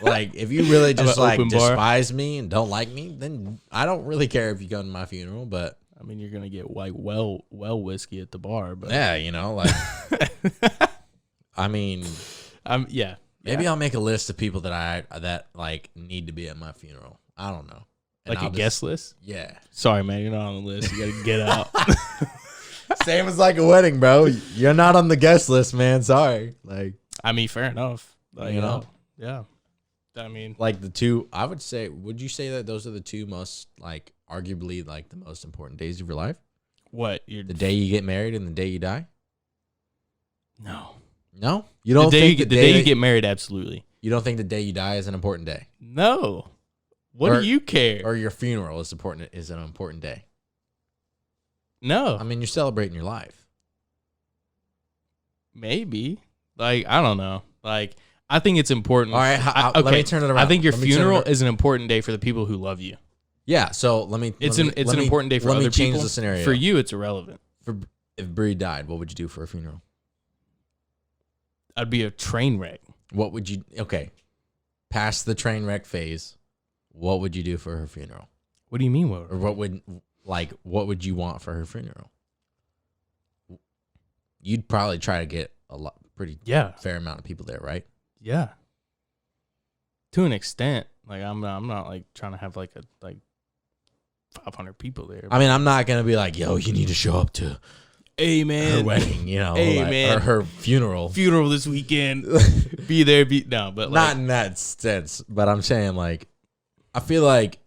like if you really just like despise me and don't like me, then I don't really care if you come to my funeral. But I mean, you're gonna get like well whiskey at the bar, but like I mean, maybe I'll make a list of people that like need to be at my funeral. I don't know, like a guest list. Yeah. Sorry, man, you're not on the list. You gotta get out. Same as like a wedding, bro. You're not on the guest list, man. Sorry. Like, I mean, fair enough. Like, Yeah. I mean, Like the two, I would say, would you say that those are the two most, like, arguably, like, the most important days of your life? what? The day you get married and the day you die? No. No? You don't the think day you get married, absolutely. You don't think the day you die is an important day? No. What do you care? Or your funeral is an important day? No. I mean, you're celebrating your life. Maybe. Like, I don't know. Like, I think it's important. All right, okay. let me turn it around. I think your funeral is an important day for the people who love you. Yeah, so let me. It's an important day for other people. Let me change the scenario. For you, it's irrelevant. If Bree died, what would you do for a funeral? I'd be a train wreck. What would you? Okay, past the train wreck phase, what would you do for her funeral? What do you mean? Or what would you want for her funeral? You'd probably try to get fair amount of people there, right? Yeah. To an extent, like I'm not like trying to have like 500 people there. I mean, I'm not gonna be like, yo, you need to show up to hey man her wedding, you know, hey man, or her funeral this weekend. Be there, no, but like, not in that sense. But I'm saying, like, I feel like,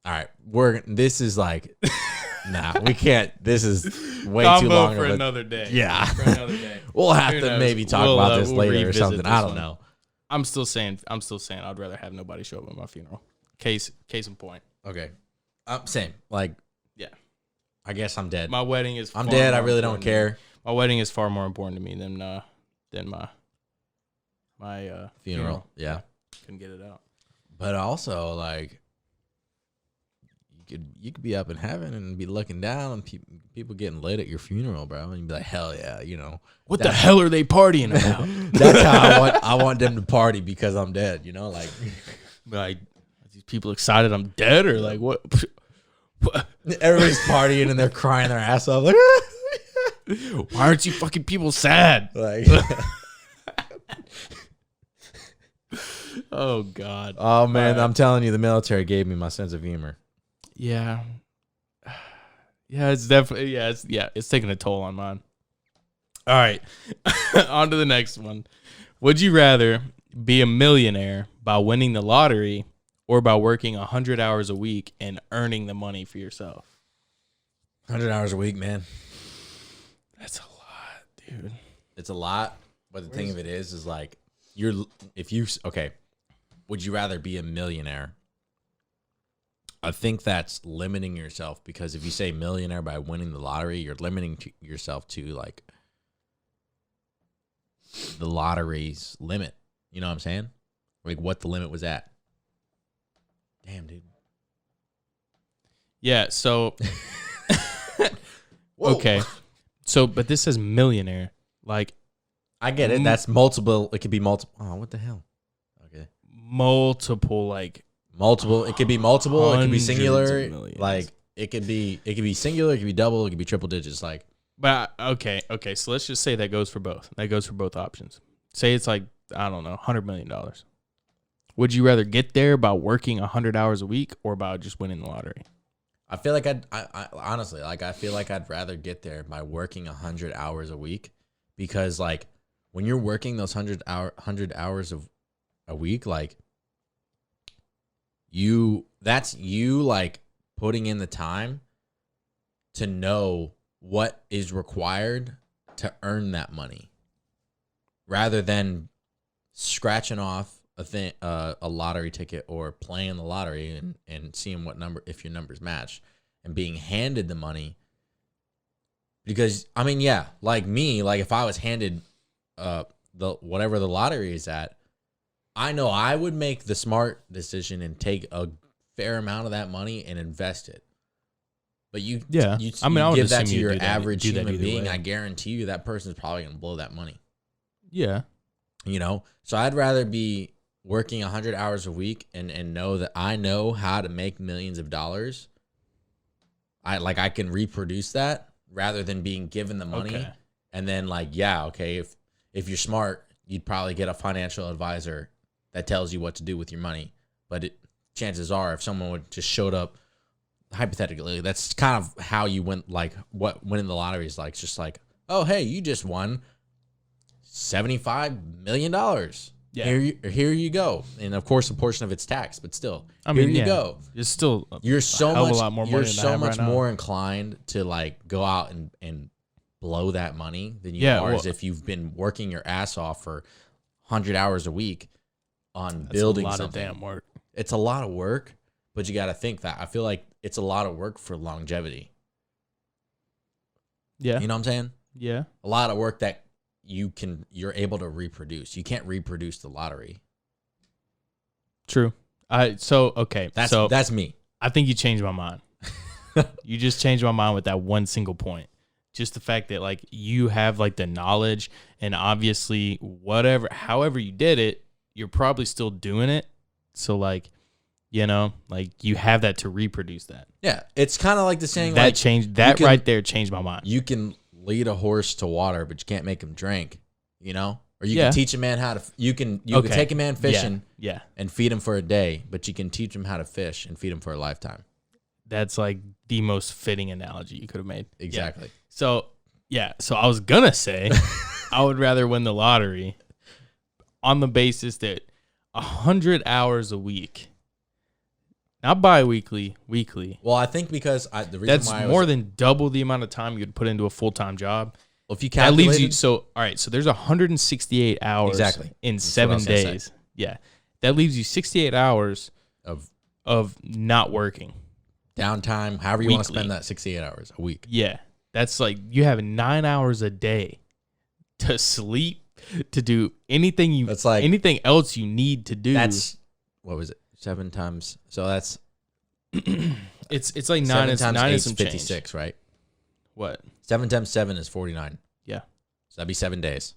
all right, this is like, nah, we can't. This is way too long for another day. Yeah, for another day. We'll have to maybe talk about this later or something. I don't know. I'm still saying I'd rather have nobody show up at my funeral. Case in point. Okay, same. Like, yeah, I guess I'm dead. My wedding is. I'm dead. I really don't care. My wedding is far more important to me than my funeral. Yeah, couldn't get it out. But also, like, you could be up in heaven and be looking down and people getting lit at your funeral, bro, and you'd be like, hell yeah, you know. What the hell are they partying about? That's how I want them to party because I'm dead, you know, like are these people excited I'm dead or like what? Everybody's partying and they're crying their ass off like, why aren't you fucking people sad? Like, oh God. Oh man, I'm telling you, the military gave me my sense of humor. Yeah. Yeah, it's definitely it's taking a toll on mine. All right. On to the next one. Would you rather be a millionaire by winning the lottery or by working 100 hours a week and earning the money for yourself? 100 hours a week, man. That's a lot, dude. It's a lot, but the thing of it is like would you rather be a millionaire? I think that's limiting yourself because if you say millionaire by winning the lottery, you're limiting yourself to like the lottery's limit. You know what I'm saying? Like what the limit was at. Damn, dude. Yeah, so okay. So, but this says millionaire. Like, I get it. That's multiple. It could be multiple. Oh, what the hell? Okay. Multiple, like. Multiple. It could be multiple. It could be singular. Millions. Like it could be singular. It could be double. It could be triple digits. Like, but okay. So let's just say that goes for both. That goes for both options. Say it's like I don't know, $100 million. Would you rather get there by working 100 hours a week or by just winning the lottery? I feel like I honestly like I feel like I'd rather get there by working 100 hours a week because like when you're working those 100 hours of a week, like. That's you like putting in the time to know what is required to earn that money rather than scratching off a lottery ticket or playing the lottery and seeing what number, if your numbers match and being handed the money. Because I mean, yeah, like me, like if I was handed whatever the lottery is at, I know I would make the smart decision and take a fair amount of that money and invest it. But you give that to your average human being, I guarantee you that person's probably going to blow that money. Yeah. You know? So I'd rather be working 100 hours a week and know that I know how to make millions of dollars. I can reproduce that rather than being given the money. Okay. And then if you're smart, you'd probably get a financial advisor that tells you what to do with your money. But chances are, if someone would just showed up, hypothetically, that's kind of how you win, like what winning the lottery is like. It's just like, oh, hey, you just won $75 million. Yeah. Here you go. And of course, a portion of it's taxed, but still, I mean, here you go. It's still You're so hell of much, a lot more money you're than I so have much right now. more inclined to like go out and blow that money than you are as if you've been working your ass off for 100 hours a week on building something. That's a lot of damn work. It's a lot of work, but you got to think that I feel like it's a lot of work for longevity. Yeah. You know what I'm saying? Yeah. A lot of work that you're able to reproduce. You can't reproduce the lottery. True. Okay. That's me. I think you changed my mind. You just changed my mind with that one single point. Just the fact that like you have like the knowledge, and obviously however you did it, you're probably still doing it. So like, like you have that to reproduce that. Yeah. It's kind of like the saying that like changed that right there changed my mind. You can lead a horse to water, but you can't make him drink, Or you can teach a man how to you can take a man fishing and feed him for a day, but you can teach him how to fish and feed him for a lifetime. That's like the most fitting analogy you could have made. Exactly. Yeah. So I was gonna say I would rather win the lottery on the basis that 100 hours a week, not bi-weekly, weekly. Well, I think because the reason that's why more than double the amount of time you'd put into a full-time job. Well, if you that leaves you. So all right. So there's 168 hours in 7 days. Yeah, that leaves you 68 hours of not working. Downtime, however you want to spend that 68 hours a week. Yeah. That's like you have 9 hours a day to sleep, to do anything anything else you need to do. That's what was it? 7 times. So that's it's like 9 times 9 is some 56, right? What? 7 times 7 is 49. Yeah. So that'd be 7 days.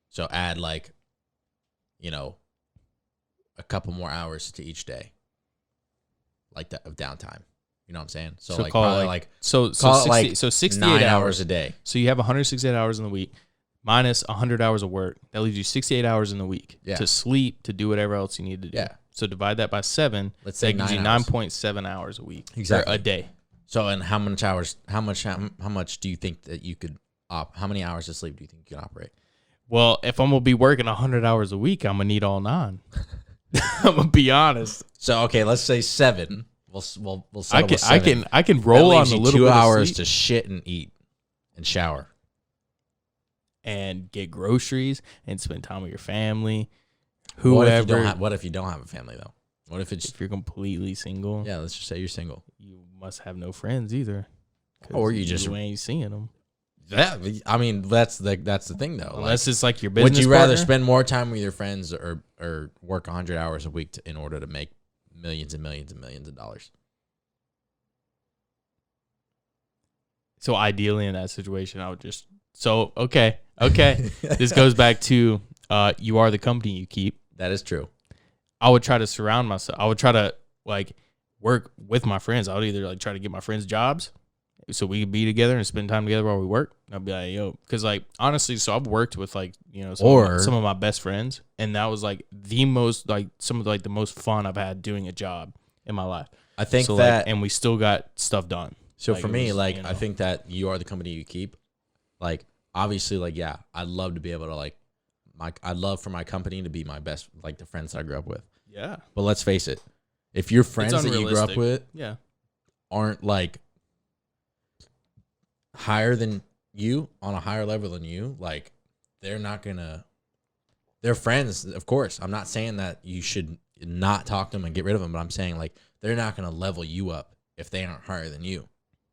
So add like, a couple more hours to each day. Like that of downtime. You know what I'm saying? So like call probably it like so 68 9 hours a day. So you have 168 hours in the week minus 100 hours of work. That leaves you 68 hours in the week to sleep, to do whatever else you need to do. Yeah. So divide that by 7. Let's say that gives you 9.7 hours a week. Exactly. Or a day. So and how much do you think that you could how many hours of sleep do you think you can operate? Well, if I'm gonna be working 100 hours a week, I'm gonna need all 9. I'm gonna be honest. So okay, let's say 7. We'll settle with 7. I can roll on a little 2 bit hours of sleep to shit and eat and shower and get groceries and spend time with your family. What Whoever. if you don't have a family though? What if you're completely single? Yeah, let's just say you're single. You must have no friends either. Or you just ain't seeing them. Yeah, I mean that's the thing though. Unless it's like your business. Would you rather partner? spend more time with your friends or work 100 hours a week in order to make millions and millions and millions of dollars? So ideally in that situation, I would just okay. This goes back to you are the company you keep. That is true. I would try to surround myself. I would try to like work with my friends. I would either like try to get my friends jobs so we could be together and spend time together while we work. I'd be like, yo, because like honestly, so I've worked with like some of my best friends, and that was like the most like some of like the most fun I've had doing a job in my life. I think so, that, like, and we still got stuff done. So like for me, like I think that you are the company you keep. Like obviously, like yeah, I'd love to be able to like I'd love for my company to be my best, like the friends I grew up with. Yeah. But let's face it, if your friends that you grew up with aren't like higher than you, on a higher level than you, like they're friends, of course. I'm not saying that you should not talk to them and get rid of them, but I'm saying like they're not going to level you up if they aren't higher than you.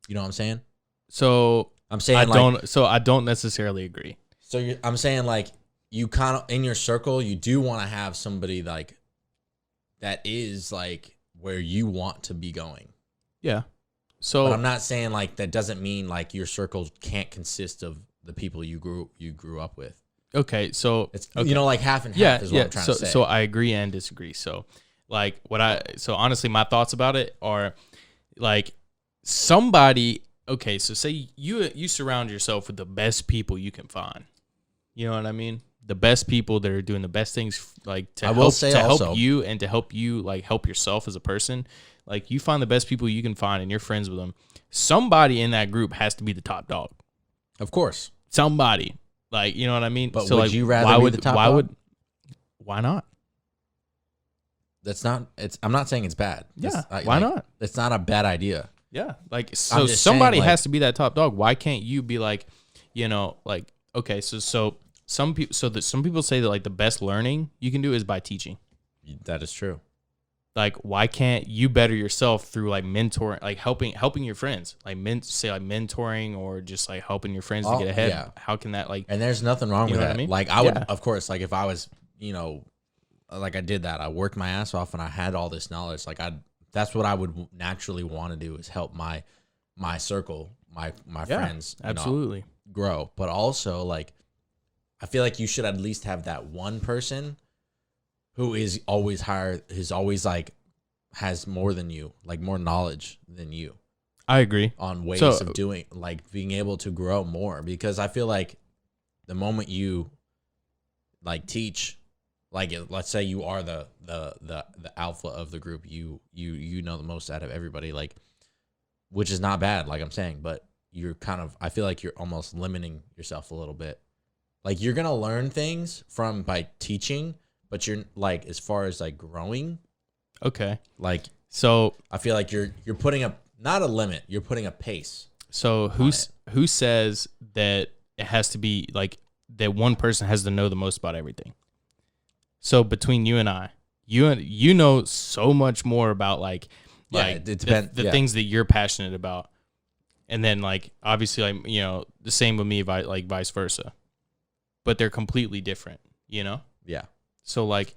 You know what I'm saying? So I'm saying I don't necessarily agree. So I'm saying like you kind of in your circle, you do want to have somebody like that is like where you want to be going. Yeah. So but I'm not saying like that doesn't mean like your circle can't consist of the people you grew up with. Okay, so it's like half and half is what I'm trying to say. So I agree and disagree. So like so honestly my thoughts about it are like somebody, okay, so say you surround yourself with the best people you can find. You know what I mean? The best people that are doing the best things, like to help you and to help you like help yourself as a person. Like you find the best people you can find and you're friends with them. Somebody in that group has to be the top dog. Of course. Somebody. Like, you know what I mean? But so would like, you rather be the top dog? Why not? That's not. I'm not saying it's bad. Yeah. Why not? It's not a bad idea. Yeah. Like, so somebody saying, like, has to be that top dog. Why can't you be like, like, okay, so some people, some people say that like the best learning you can do is by teaching. That is true. Like, why can't you better yourself through like mentoring, like helping your friends, like mentoring or just like helping your friends to get ahead? Yeah. How can that like? And there's nothing wrong with that. I mean? Like I would, of course, like if I was, like I did that, I worked my ass off and I had all this knowledge. Like that's what I would naturally want to do is help my circle, my friends, absolutely grow. But also like, I feel like you should at least have that one person who is always higher, who's always like has more than you, like more knowledge than you. I agree on ways of doing, like being able to grow more, because I feel like the moment you like teach, like let's say you are the alpha of the group, you know the most out of everybody, like, which is not bad, like I'm saying, but you're kind of, I feel like you're almost limiting yourself a little bit. Like you're gonna learn things by teaching, but you're like, as far as like growing, okay, like, so I feel like you're putting a, not a limit, you're putting a pace. So who says that it has to be like that one person has to know the most about everything? So between you and I, you know so much more about like it depends, the things that you're passionate about, and then like obviously like the same with me, like vice versa, but they're completely different, Yeah. So like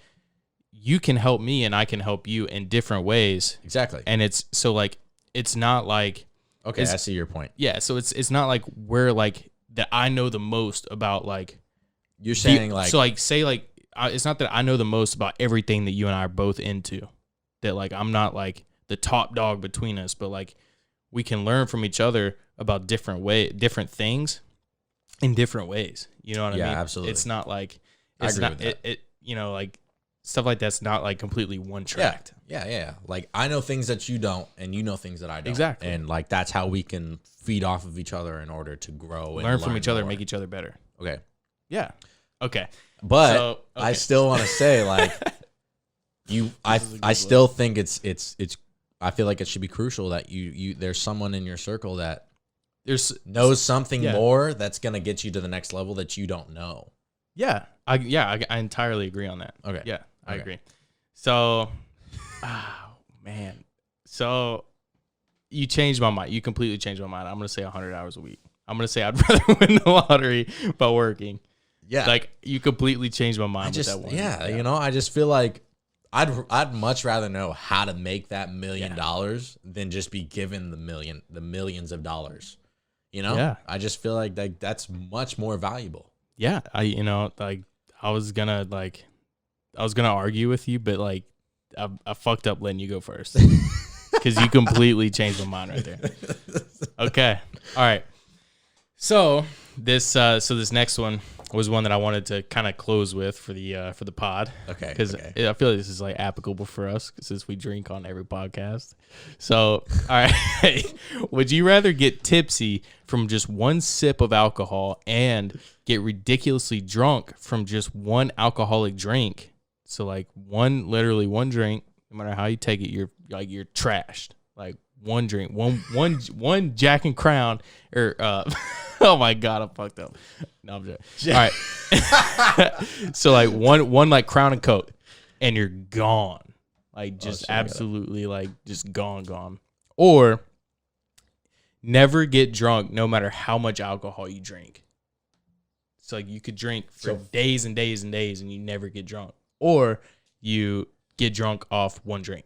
you can help me and I can help you in different ways. Exactly. And it's so like it's not like, okay, I see your point. Yeah, so it's not like we're like that I know the most about like you're saying like, so like say like it's not that I know the most about everything that you and I are both into, that like I'm not like the top dog between us, but like we can learn from each other about different things in different ways. You know what I mean? Yeah, absolutely. It's not like I agree with that. It like stuff like that's not like completely one tracked. Yeah. Like I know things that you don't, and you know things that I don't. Exactly. And like that's how we can feed off of each other in order to grow and learn from each other, more. make each other better. Okay. Yeah. Okay. But So, okay. I still want to say like I still think it's I feel like it should be crucial that you there's someone in your circle that knows something more that's gonna get you to the next level that you don't know. Yeah. I entirely agree on that. Okay. Yeah, I agree. So, man. So you changed my mind. You completely changed my mind. I'm going to say 100 hours a week. I'm going to say I'd rather win the lottery by working. Yeah. Like you completely changed my mind with that one. Yeah, I just feel like I'd much rather know how to make that $1 million than just be given the millions of dollars. Yeah. I just feel like that's much more valuable. Yeah, I was gonna argue with you, but like I fucked up letting you go first because you completely changed my mind right there. Okay, all right. So this next one was one that I wanted to kind of close with for the pod. Okay, because I feel like this is like applicable for us since we drink on every podcast. So all right, would you rather get tipsy from just one sip of alcohol and get ridiculously drunk from just one alcoholic drink? So like literally one drink, no matter how you take it, you're trashed. Like one drink, one Jack and Crown, or oh my God, I'm fucked up. No, I'm joking. All right, so like one like Crown and Coke, and you're gone, like just absolutely like just gone. Or never get drunk, no matter how much alcohol you drink. So like you could drink for days and days and days, and you never get drunk, or you get drunk off one drink.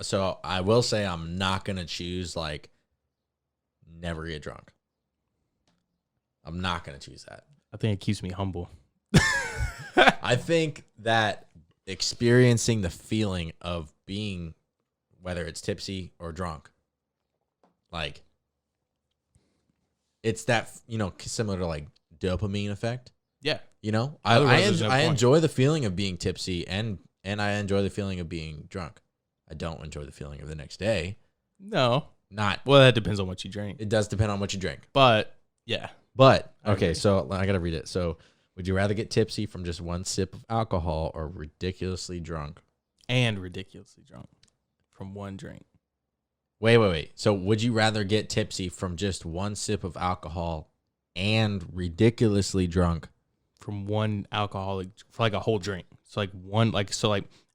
So I will say I'm not gonna choose like never get drunk. I'm not gonna choose that. I think it keeps me humble. I think that experiencing the feeling of being, whether it's tipsy or drunk, like it's that, similar to like dopamine effect. Yeah. I enjoy the feeling of being tipsy and I enjoy the feeling of being drunk. I don't enjoy the feeling of the next day. No. Not. Well, that depends on what you drink. It does depend on what you drink. But yeah. But I okay, agree. so I gotta read it. So, would you rather get tipsy from just one sip of alcohol or ridiculously drunk? And ridiculously drunk from one drink. Wait. So, would you rather get tipsy from just one sip of alcohol and ridiculously drunk? From one alcoholic, for like a whole drink. So like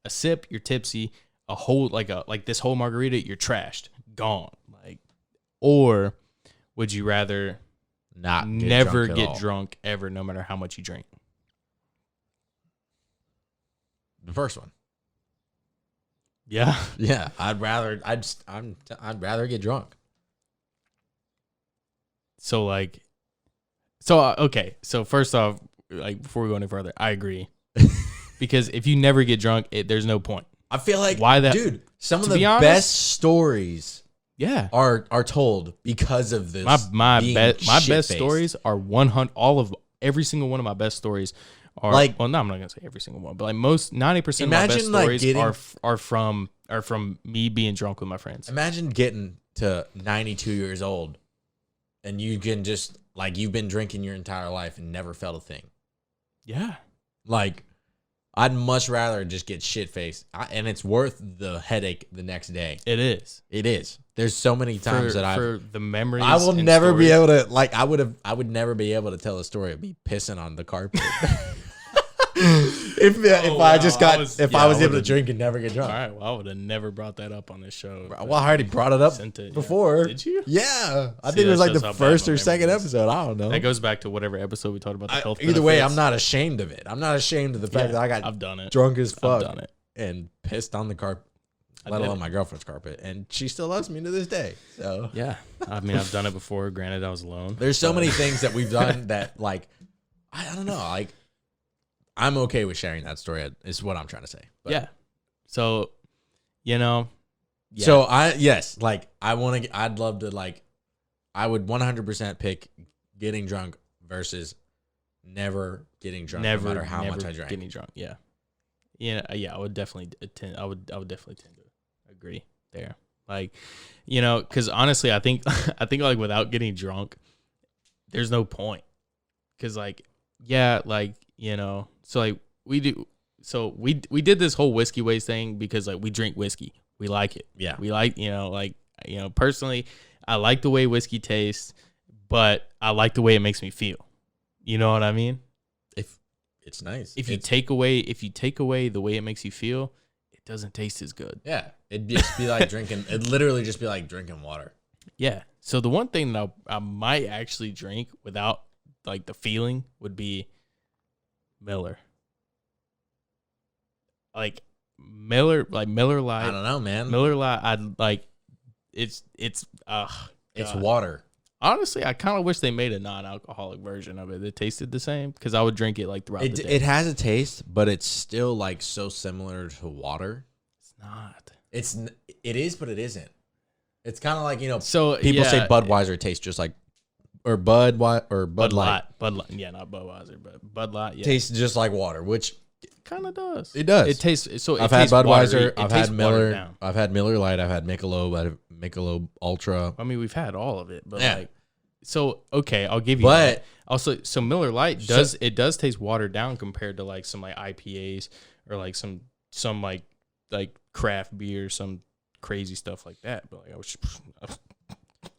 a sip, you're tipsy. A whole like this whole margarita, you're trashed, gone. Like, or would you rather never get drunk ever, no matter how much you drink? The first one. Yeah. Yeah, I'd rather get drunk. So okay. So first off, like before we go any further, I agree. Because if you never get drunk, there's no point. I feel like dude, some of the best stories are told because of this. My best stories are 100 every single one of my best stories are like, well, no, I'm not gonna say every single one, but like 90% of my best stories are from me being drunk with my friends. Imagine getting to 92 years old and you can just like you've been drinking your entire life and never felt a thing. Yeah. Like I'd much rather just get shit-faced, and it's worth the headache the next day. It is. It is. There's so many times for the memories. I will never be able to like. I would never be able to tell a story of me pissing on the carpet. if I was able to drink and never get drunk. All right. Well, I would have never brought that up on this show. Well, I already brought it up before. Yeah. Did you? Yeah. I think it was like the first or second episode. I don't know. That goes back to whatever episode we talked about the health benefits. Either way, I'm benefits. not ashamed of it. I'm not ashamed of the fact that I've done it. Drunk as fuck. I've done it. And pissed on the carpet. Let alone my girlfriend's carpet. And she still loves me to this day. So yeah. I mean, I've done it before. Granted, I was alone. There's so many things that we've done that like, I don't know. Like, I'm okay with sharing that story is what I'm trying to say. But. Yeah. So, yeah. So I'd love to like, I would 100% pick getting drunk versus never getting drunk no matter how much I drank. Getting drunk. Yeah. Yeah. I would definitely tend to agree there. Like, cause honestly, I think like without getting drunk, there's no point. Cause like, so like we did this whole whiskey waste thing because like we drink whiskey. We like it. Yeah. We like, personally, I like the way whiskey tastes, but I like the way it makes me feel. You know what I mean? If it's nice. If you take away the way it makes you feel, it doesn't taste as good. Yeah. It'd just be like drinking, it'd literally just be like drinking water. Yeah. So the one thing that I might actually drink without like the feeling would be Miller. Like Miller Lite. I don't know, man. Miller Lite, I'd like it's water. Honestly, I kind of wish they made a non-alcoholic version of it that tasted the same because I would drink it like throughout the day. It has a taste, but it's still like so similar to water. It's not. It is, but it isn't. It's kind of like, so people say Budweiser tastes just like Bud Light. Bud Light. Yeah, not Budweiser, but Bud Light. Yeah. Tastes just like water, which it kind of does. It does. It tastes so. I've had Budweiser. I've had Miller. I've had Miller Lite. I've had Michelob. I've had Michelob Ultra. I mean, we've had all of it, but like, so okay, I'll give you. But also, so Miller Lite does taste watered down compared to like some like IPAs or like some like craft beer, some crazy stuff like that. But like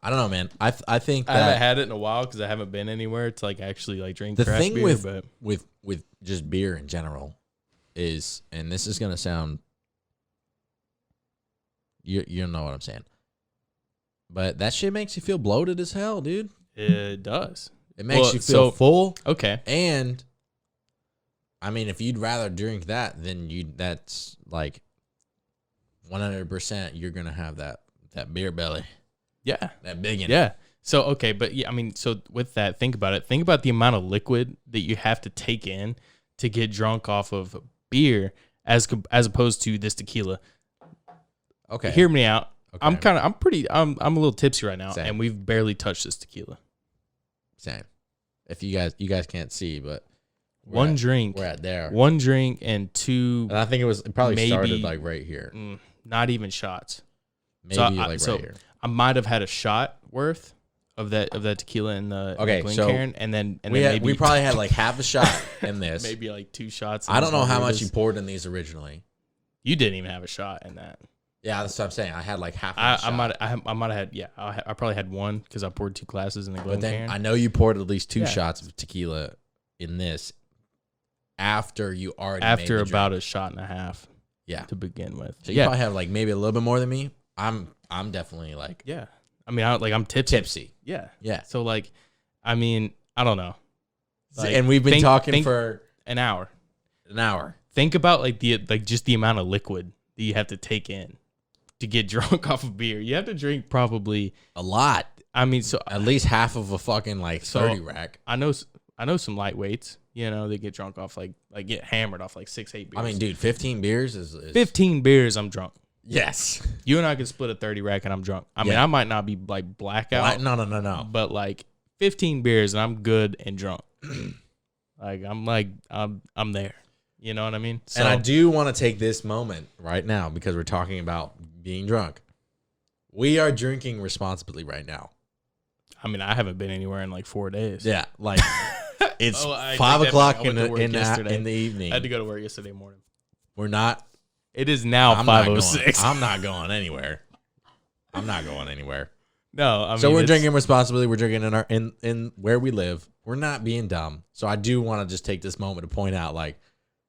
I don't know, man. I think that I haven't had it in a while because I haven't been anywhere to like actually like drink the craft thing beer. with just beer in general is, and this is gonna sound, you know what I'm saying, but that shit makes you feel bloated as hell, dude. It does. It makes you feel full. Okay. And I mean, if you'd rather drink that, then that's like 100% you're gonna have that beer belly. Yeah. That biggin'. Yeah. So, okay. But yeah, I mean, so with that, think about it. Think about the amount of liquid that you have to take in to get drunk off of beer as opposed to this tequila. Okay. Hear me out. Okay. I'm a little tipsy right now. Same. And we've barely touched this tequila. Same. If you guys can't see, but one drink. We're at there. One drink and two. And I think it probably started like right here. Not even shots. Maybe right here. I might have had a shot worth of that tequila in the so Glencairn, and then maybe we probably had like half a shot in this. maybe like 2 shots. I don't know how much you poured in these originally. You didn't even have a shot in that. Yeah, that's what I'm saying. I had like half. I might have had. Yeah, I probably had one because I poured 2 glasses in the Glencairn. But then I know you poured at least 2 shots of tequila in this after you already after made the about drink. a shot and a half. Yeah, to begin with. so you probably have like maybe a little bit more than me. I'm definitely like I mean, I'm tipsy. Yeah. So like, I mean, I don't know. Like, and we've been talking for an hour. Think about like just the amount of liquid that you have to take in to get drunk off of beer. You have to drink probably a lot. I mean, so at least half of a fucking like 30 rack. I know some lightweights. You know, they get drunk off like get hammered off like 6-8 beers. I mean, dude, 15 beers is 15 beers. I'm drunk. Yes. You and I can split a 30 rack and I'm drunk. I mean, I might not be like blackout. No. But like 15 beers and I'm good and drunk. I'm there. You know what I mean? So, and I do want to take this moment right now because we're talking about being drunk. We are drinking responsibly right now. I mean, I haven't been anywhere in like 4 days. Yeah, like it's 5 o'clock in the evening. I had to go to work yesterday morning. We're not. It is now 5:06. I'm not going anywhere. No, I mean, so we're drinking responsibly. We're drinking in our in where we live. We're not being dumb. So I do want to just take this moment to point out, like,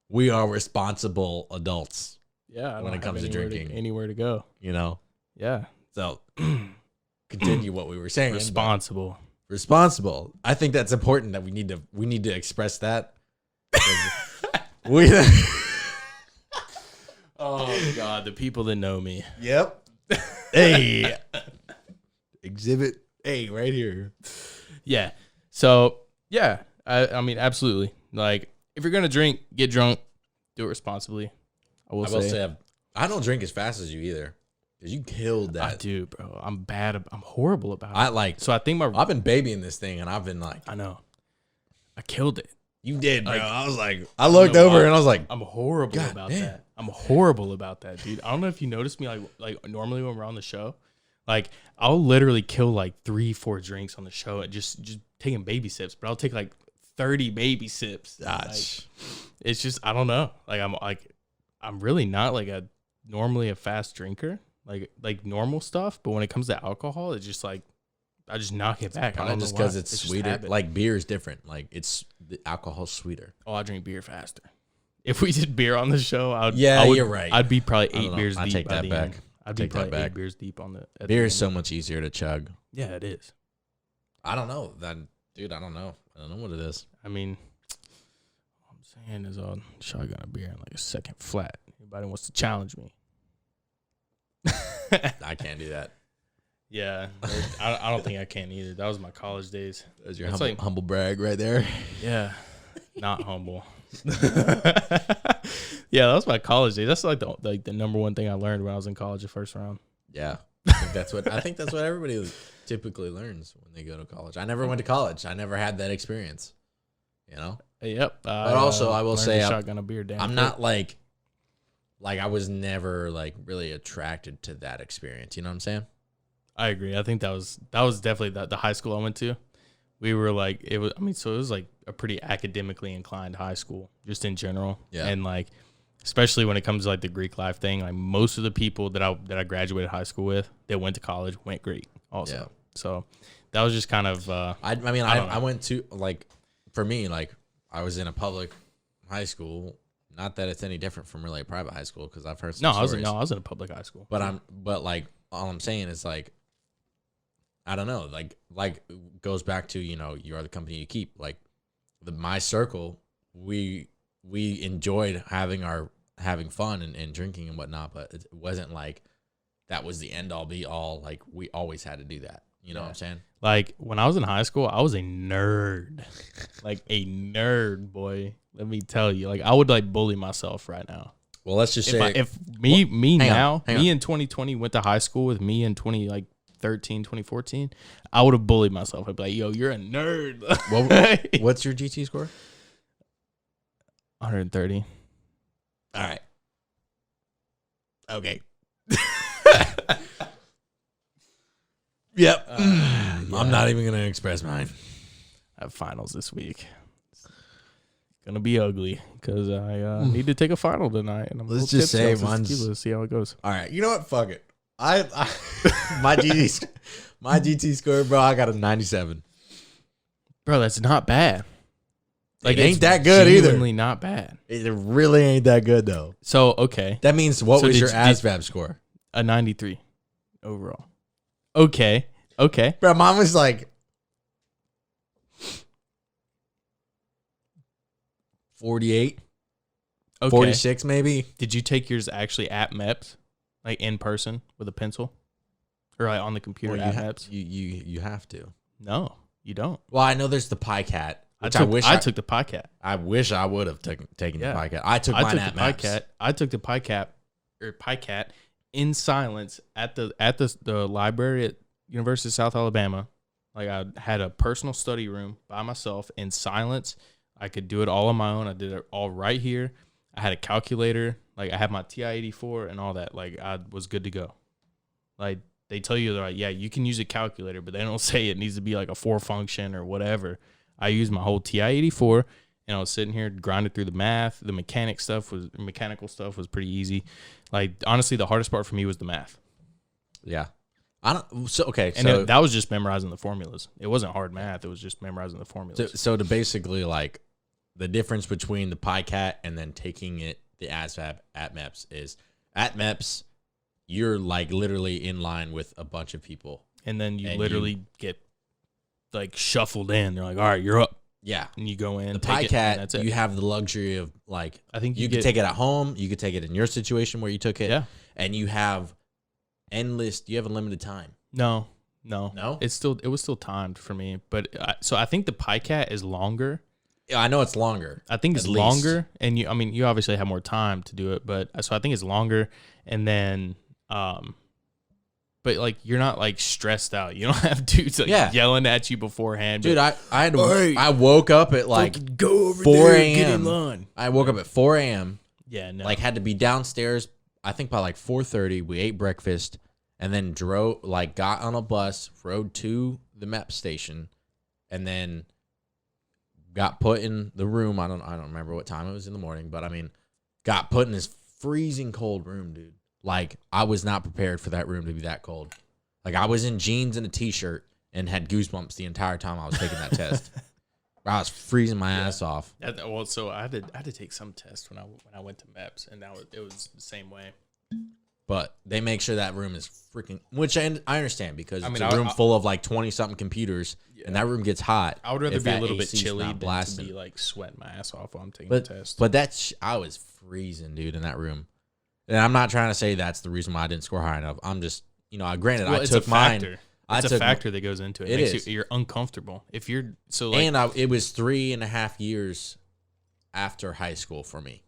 we are responsible adults. Yeah, when it comes to drinking, anywhere to go, you know. Yeah. So continue what we were saying. Responsible. I think that's important that we need to express that. We. Oh God, the people that know me. Yep. Hey. Exhibit A right here. Yeah. So yeah, I mean, absolutely. Like, if you're gonna drink, get drunk, do it responsibly. I will say I don't drink as fast as you either, because you killed that. I do, bro. I'm bad. I'm horrible about it. I think I've been babying this thing, and I've been like, I know, I killed it. You did, bro. I was like, I looked over and I was like, I'm horrible about that. I'm horrible about that, dude. I don't know if you noticed me, like normally when we're on the show, like I'll literally kill like 3-4 drinks on the show and just taking baby sips, but I'll take like 30 baby sips. Gosh. It's just, I don't know. I'm really not like normally a fast drinker, like normal stuff. But when it comes to alcohol, it's just like, I just knock it back. Probably just because it's sweeter. Like, beer is different. Like, the alcohol's sweeter. Oh, I drink beer faster. If we did beer on the show, you're right. I'd be probably 8 beers deep. Take that back. I'd be probably 8 beers deep on the. Beer is so much easier to chug. Yeah, it is. I don't know dude. I don't know. I don't know what it is. I mean, all I'm saying is I'll shotgun a beer in like a second flat. Anybody wants to challenge me? I can't do that. Yeah, I don't think I can either. That was my college days. That was your humble brag right there. Yeah, not humble. Yeah, that was my college days. That's like the number one thing I learned when I was in college, the first round. Yeah, I think that's what everybody typically learns when they go to college. I never went to college. I never had that experience. You know. Yep. But also, I will say, shotgun a beer. I'm not like I was never like really attracted to that experience. You know what I'm saying? I agree. I think that was definitely the high school I went to. We were like, it was like a pretty academically inclined high school, just in general. Yeah. And like, especially when it comes to like the Greek life thing, like most of the people that I graduated high school with that went to college went Greek also. Yeah. So that was just kind of. I went to, like, for me, like, I was in a public high school. Not that it's any different from really a private high school, because I've heard some stories. I was in a public high school. But like, all I'm saying is, like, I don't know, like goes back to, you know, you are the company you keep. Like, my circle, we enjoyed having fun and drinking and whatnot, but it wasn't like that was the end all be all. Like, we always had to do that. You know what I'm saying? Like, when I was in high school, I was a nerd. Like, a nerd, boy. Let me tell you. Like, I would like bully myself right now. Well, let's just say if me in 2020 went to high school with me in 2014, I would have bullied myself. I'd be like, yo, you're a nerd. What's your GT score? 130. All right. Okay. Yep. I'm not even gonna express mine. I have finals this week. It's gonna be ugly because I need to take a final tonight, and I'm Let's just say mine's tequila, see how it goes. All right, you know what? Fuck it. I my GT score, bro. I got a 97. Bro, that's not bad. Like, it ain't that good either. Genuinely not bad. It really ain't that good though. So okay, That means what was your ASVAB score? a 93 overall. Okay. Bro, mine was like 48, Okay. 46 maybe. Did you take yours actually at MEPS, like in person with a pencil, or like on the computer Well, at MEPS? You have to. No, you don't. Well, I know there's the PiCat. I took the PiCat. I wish I would have taken the PiCat. I took mine at the Maps. PiCat. I took the PiCat in silence at the library at University of South Alabama. Like, I had a personal study room by myself in silence. I could do it all on my own. I did it all right here. I had a calculator. Like, I had my TI-84 and all that. Like, I was good to go. Like, they tell you, they're like, yeah, you can use a calculator, but they don't say it needs to be like a 4 function or whatever. I used my whole TI-84, and I was sitting here grinding through the math. The mechanical stuff was pretty easy. Like, honestly, the hardest part for me was the math. Yeah. That was just memorizing the formulas. It wasn't hard math. It was just memorizing the formulas. So to basically, like, the difference between the PiCat and then taking the ASVAB at MEPS is at MEPS, you're like literally in line with a bunch of people. And then you literally get like shuffled in. They're like, all right, you're up. Yeah. And you go in. The PiCat, you have the luxury of, like, I think you could take it at home. You could take it in your situation where you took it. Yeah. And you have you have a limited time. No. It was still timed for me. But so I think the PiCat is longer. Yeah, I know it's longer. I think it's longer. And you obviously have more time to do it. But so I think it's longer. And then, but like, you're not like stressed out. You don't have dudes like yelling at you beforehand. Dude, I woke up at like go over 4 there, a.m. get in line. I woke up at 4 a.m. Yeah, no. Like, had to be downstairs. I think by like 4:30, we ate breakfast and then got on a bus, rode to the MEP station, and then got put in the room. I don't remember what time it was in the morning, but I mean, got put in this freezing cold room, dude. Like, I was not prepared for that room to be that cold. Like, I was in jeans and a t-shirt and had goosebumps the entire time I was taking that test. I was freezing my ass off. Well, so I had to take some tests when I went to MEPS, and it was the same way. But they make sure that room is freaking, which I understand, because it's a room full of like 20-something computers, and that room gets hot. I would rather be a little bit chilly than to be like sweating my ass off while I'm taking the test. But I was freezing, dude, in that room. And I'm not trying to say that's the reason why I didn't score high enough. I'm just, granted, I took mine. It's a factor that goes into it. It makes you're uncomfortable. If you're it was 3.5 years after high school for me.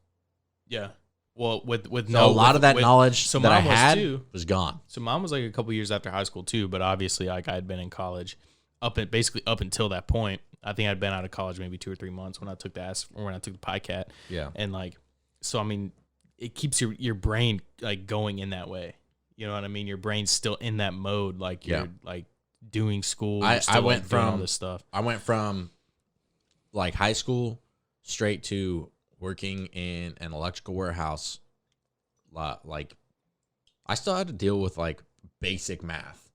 Yeah. Well, with a lot of that knowledge that I had was gone. So mine was like a couple years after high school too, but obviously, like, I had been in college up until that point. I think I'd been out of college maybe 2 or 3 months when I took the PiCat. Yeah. And like, so I mean, it keeps your brain like going in that way. You know what I mean? Your brain's still in that mode, like you're like doing school. I went from all this stuff. I went from like high school straight to working in an electrical warehouse. Like, I still had to deal with like basic math,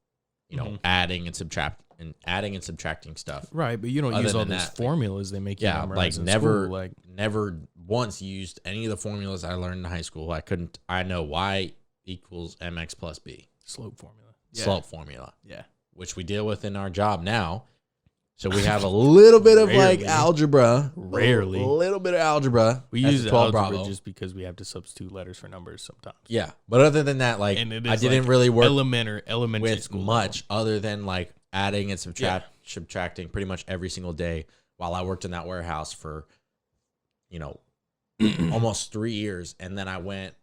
adding and subtracting stuff. Right, but you don't use all those formulas they make you memorize in never, school. Like, never once used any of the formulas I learned in high school. I know y equals mx plus b. Slope formula. Yeah. Which we deal with in our job now. So we have a little bit of like algebra. Rarely. A little bit of algebra. We use algebra just because we have to substitute letters for numbers sometimes. Yeah. But other than that, like, I didn't really work elementary with school much other than like adding and subtracting pretty much every single day while I worked in that warehouse for, almost 3 years. And then I went,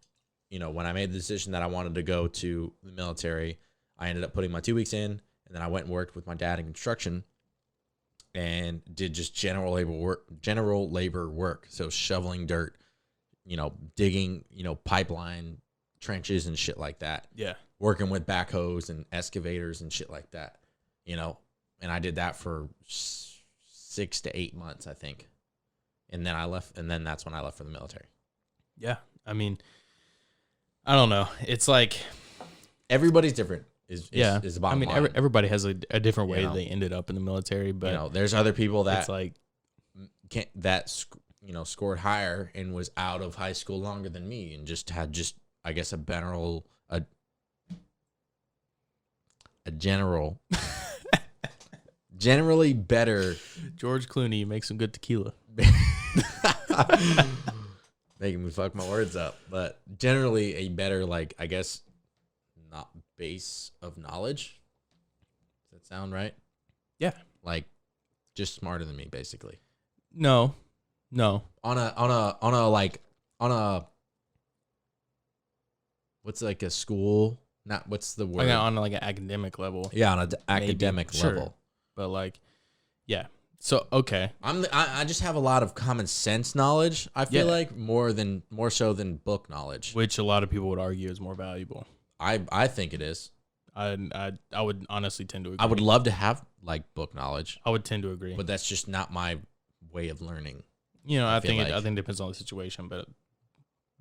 when I made the decision that I wanted to go to the military, I ended up putting my 2 weeks in, and then I went and worked with my dad in construction and did just general labor work. So shoveling dirt, digging, pipeline trenches and shit like that. Yeah. Working with backhoes and excavators and shit like that. and I did that for 6 to 8 months, I think. And then I left, and then that's when I left for the military. Yeah. I mean, I don't know. It's like everybody's different. Is the bottom line. Everybody has a different way they ended up in the military, but there's other people that it's like scored higher and was out of high school longer than me and just had I guess a generally better. George Clooney makes some good tequila. Making me fuck my words up, but generally a better, like, I guess, not base of knowledge. Does that sound right? Yeah. Like, just smarter than me, basically. No. On a what's like a school? Not what's the word? Like on like an academic level. Yeah, on an academic level. Sure. But like, yeah. So okay. I just have a lot of common sense knowledge. I feel like more so than book knowledge, which a lot of people would argue is more valuable. I think it is. I would honestly tend to agree. I would love to have like book knowledge. I would tend to agree, but that's just not my way of learning. I think it depends on the situation, but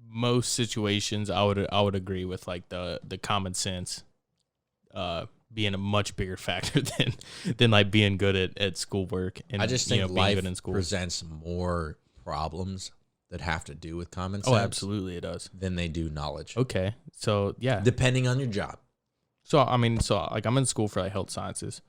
most situations I would agree with like the common sense being a much bigger factor than like being good at schoolwork. And I just think being life good in school presents more problems that have to do with common sense. Oh, absolutely, it does. Than they do knowledge. Okay, so yeah, depending on your job. So like I'm in school for like health sciences.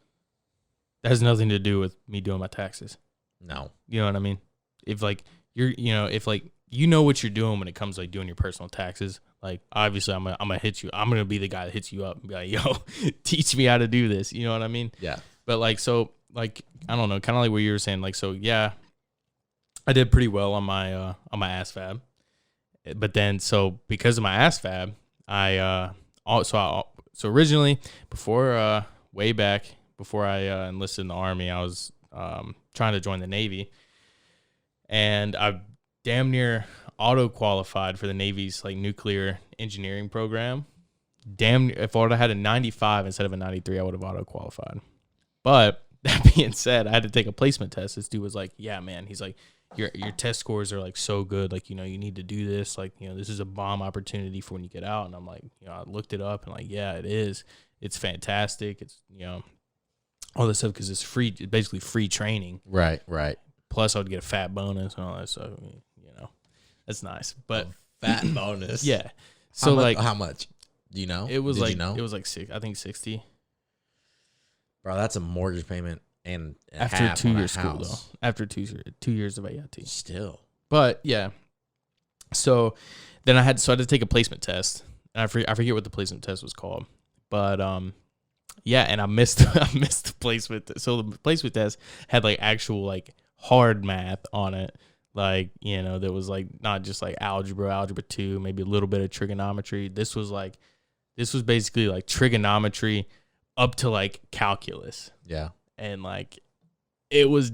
That has nothing to do with me doing my taxes. No, you know what I mean. If like if what you're doing when it comes to like doing your personal taxes, like obviously I'm gonna hit you. I'm gonna be the guy that hits you up and be like, yo, teach me how to do this. You know what I mean? Yeah. But like, so like, I don't know, kind of like what you were saying. Like, so yeah, I did pretty well on my ASVAB. But then, so because of my ASVAB, so originally way back before I enlisted in the Army, I was trying to join the Navy, and I damn near auto qualified for the Navy's like nuclear engineering program. If I would have had a 95 instead of a 93, I would have auto qualified. But that being said, I had to take a placement test. This dude was like, yeah, man. He's like, your test scores are like so good. Like, you need to do this. Like, this is a bomb opportunity for when you get out. And I'm like, I looked it up and like, yeah, it is. It's fantastic. It's, all this stuff because it's free, basically free training. Right. Plus, I would get a fat bonus and all that stuff. That's nice. But fat bonus. Yeah. So how much? Do you know? It was Did it was like I think 60. Bro, that's a mortgage payment and after half 2 on a years school house. though. After 2 years of AIT. Still. But yeah. So then I had to take a placement test. And I forget what the placement test was called. But yeah, and I missed the placement. So the placement test had like actual like hard math on it. Like, there was like not just like algebra 2, maybe a little bit of trigonometry. This was basically like trigonometry up to like calculus. Yeah. And like it was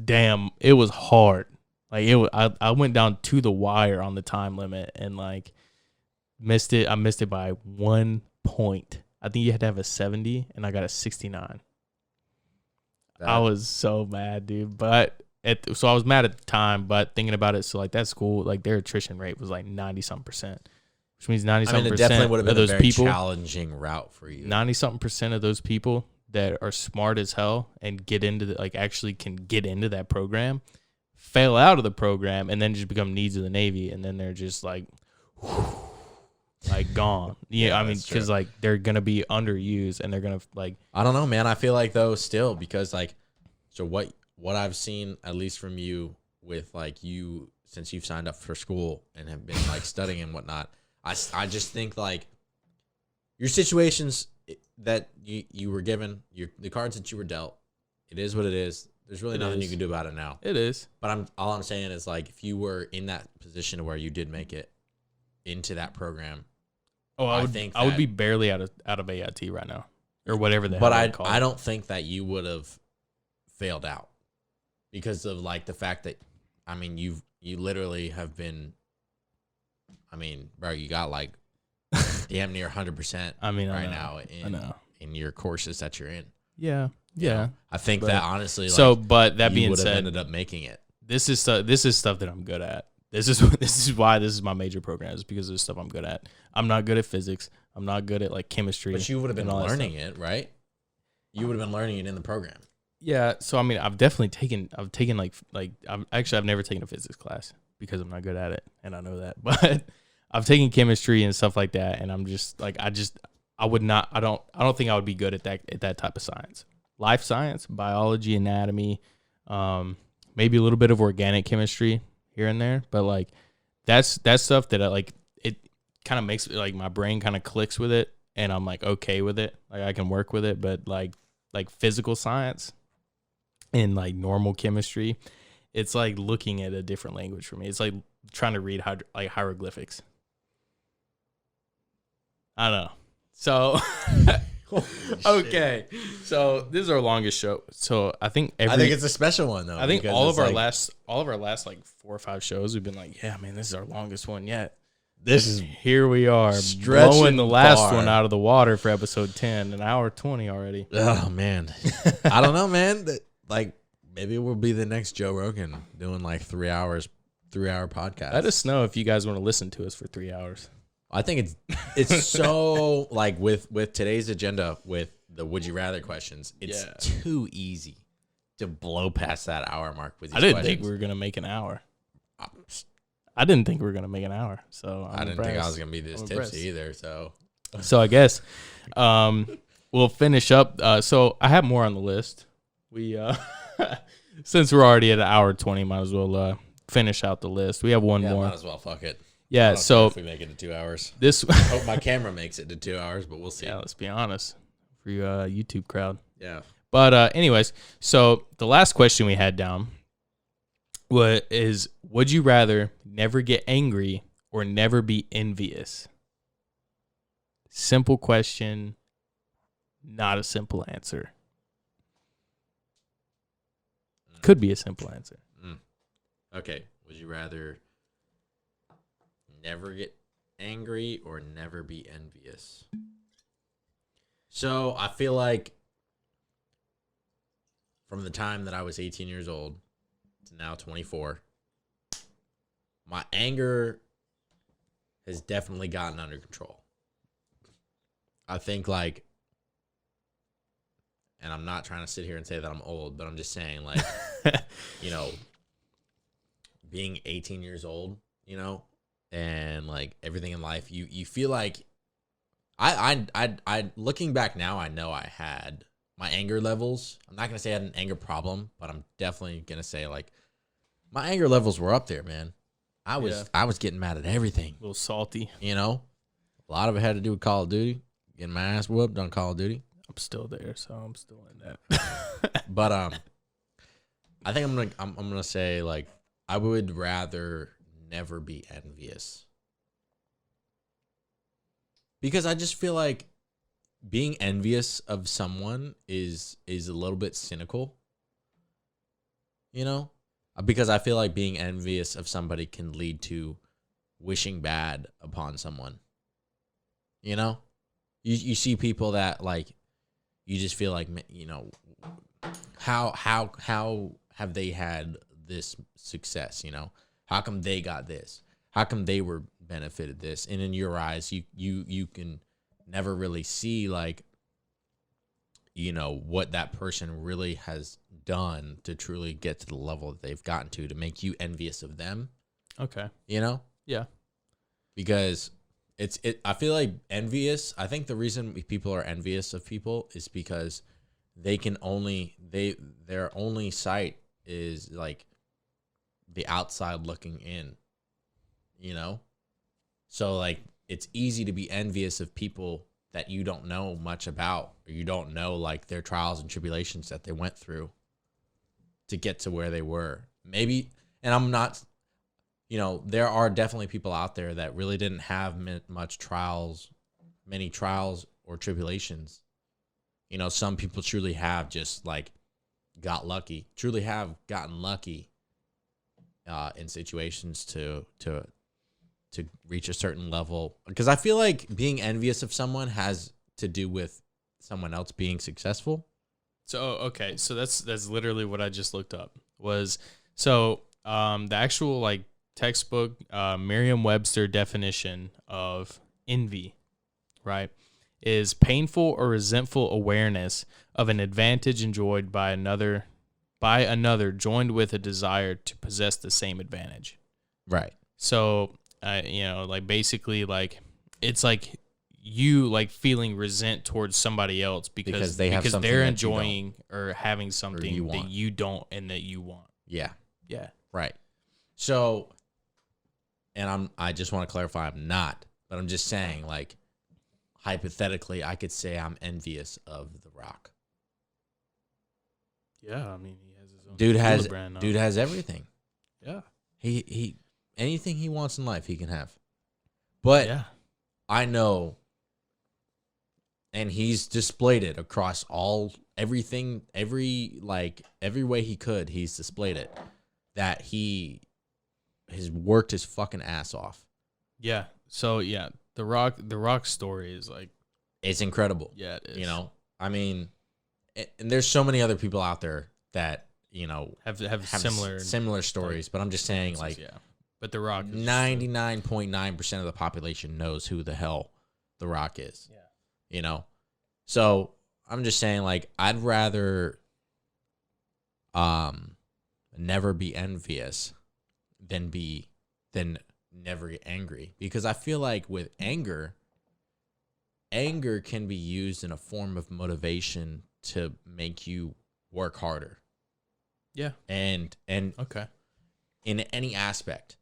hard. Like I went down to the wire on the time limit and like missed it. I missed it by 1 point. I think you had to have a 70 and I got a 69. I was so mad, dude. But so I was mad at the time, but thinking about it, so like that school, like their attrition rate was like 90-something%, which means 90-something% it definitely would have been of those a very people, challenging route for you. 90-something% of those people that are smart as hell and get into actually can get into that program, fail out of the program and then just become needs of the Navy, and then they're just like, like gone. Yeah, I mean, because like they're gonna be underused and they're gonna like. I don't know, man. I feel like though still because like, so what I've seen, at least from you, with like you, since you've signed up for school and have been like studying and whatnot, I just think like your situations that you were given, the cards that you were dealt, it is what it is. There's really nothing you can do about it now. It is. But all I'm saying is like if you were in that position where you did make it into that program, I would be barely out of AIT right now or whatever the hell. But I don't think that you would have failed out. Because of like the fact that, I mean, you literally have been, I mean, bro, you got like damn near 100%. I mean, right now in your courses that you're in. Yeah. You Yeah. know? I think But- that honestly, like, So, but that you being would have said, ended up making it. this is stuff that I'm good at. This is why this is my major program, is because this stuff I'm good at. I'm not good at physics. I'm not good at like chemistry. But you would have been and all that learning stuff. it, right? You would have been learning it in the program. Yeah. So I mean, I've taken I've never taken a physics class because I'm not good at it, and I know that. But I've taken chemistry and stuff like that, and I'm just like I don't think I would be good at that type of science. Life science, biology, anatomy, maybe a little bit of organic chemistry here and there, but like that's stuff that I like. It kind of makes like my brain kind of clicks with it, and I'm like okay with it. Like I can work with it, but like physical science and like normal chemistry, it's like looking at a different language for me. It's like trying to read hieroglyphics. I don't know. So okay, so this is our longest show. So I think it's a special one though. I think because all it's of our like, last like 4 or 5 shows, we've been like, yeah, man, this is our longest one yet. this is Here we are, Stretching blowing the last bar. one out of the water for episode 10, an hour 20 already. oh man, I don't know, man. Like maybe we'll be the next Joe Rogan doing like 3 hour podcast. Let us know if you guys want to listen to us for 3 hours. I think it's so like with today's agenda with the would you rather questions, it's too easy to blow past that hour mark with these I didn't questions. think we were gonna make an hour. I didn't think we were gonna make an hour. So I didn't think I was gonna be this tipsy either. So I guess we'll finish up. So I have more on the list. We since we're already at an hour 20, might as well finish out the list. We have one more. Might as well. Fuck it. I Yeah. don't So care if we make it to 2 hours. this. I hope my camera makes it to 2 hours, but we'll see. Yeah. Let's be honest, for you YouTube crowd. Yeah. But anyways, so the last question we had down is, would you rather never get angry or never be envious? Simple question, not a simple answer. Could be a simple answer. Okay. Would you rather never get angry or never be envious? So I feel like from the time that I was 18 years old to now 24, my anger has definitely gotten under control. I think like, and I'm not trying to sit here and say that I'm old, but I'm just saying like, you know, being 18 years old, you know, and like everything in life, you feel like I looking back now, I know I had my anger levels. I'm not going to say I had an anger problem, but I'm definitely going to say like my anger levels were up there, man. I was getting mad at everything. A little salty. You know, a lot of it had to do with Call of Duty, getting my ass whooped on Call of Duty. I'm still there, so I'm still in that. But I think I'm gonna say like I would rather never be envious, because I just feel like being envious of someone is a little bit cynical. You know, because I feel like being envious of somebody can lead to wishing bad upon someone. You know, you see people that like you just feel like, you know, how have they had this success? You know, how come they got this? How come they were benefited this? And in your eyes, you can never really see like, you know, what that person really has done to truly get to the level that they've gotten to make you envious of them. Okay. You know? Yeah. Because I feel like envious. I think the reason people are envious of people is because their only sight is like the outside looking in, you know? So like it's easy to be envious of people that you don't know much about, or you don't know like their trials and tribulations that they went through to get to where they were. Maybe, and I'm not, you know, there are definitely people out there that really didn't have many trials or tribulations. You know, some people truly have just like truly have gotten lucky in situations to reach a certain level. Because I feel like being envious of someone has to do with someone else being successful. So okay, so that's literally what I just looked up. The actual like textbook Merriam-Webster definition of envy, right, is painful or resentful awareness of an advantage enjoyed by another joined with a desire to possess the same advantage. Right. So, like basically like it's like you like feeling resent towards somebody else because they're enjoying or having something that you don't and that you want. Yeah. Yeah. Right. So, and I just want to clarify, I'm not, but I'm just saying, like, hypothetically, I could say I'm envious of The Rock. Yeah, I mean, he has his own brand now. Dude has everything. Yeah. He anything he wants in life, he can have. But yeah. I know, and he's displayed it across everything, every way he could, he's displayed it, that he has worked his fucking ass off. Yeah. So yeah, the Rock story is like, it's incredible. Yeah, it is. You know, I mean, and there's so many other people out there that, you know, have similar stories, but I'm just saying, like, yeah. But The Rock, 99.9% of the population knows who the hell The Rock is. Yeah. You know, so I'm just saying, like, I'd rather never be envious than never get angry, because I feel like with anger can be used in a form of motivation to make you work harder. Yeah. And okay. In any aspect,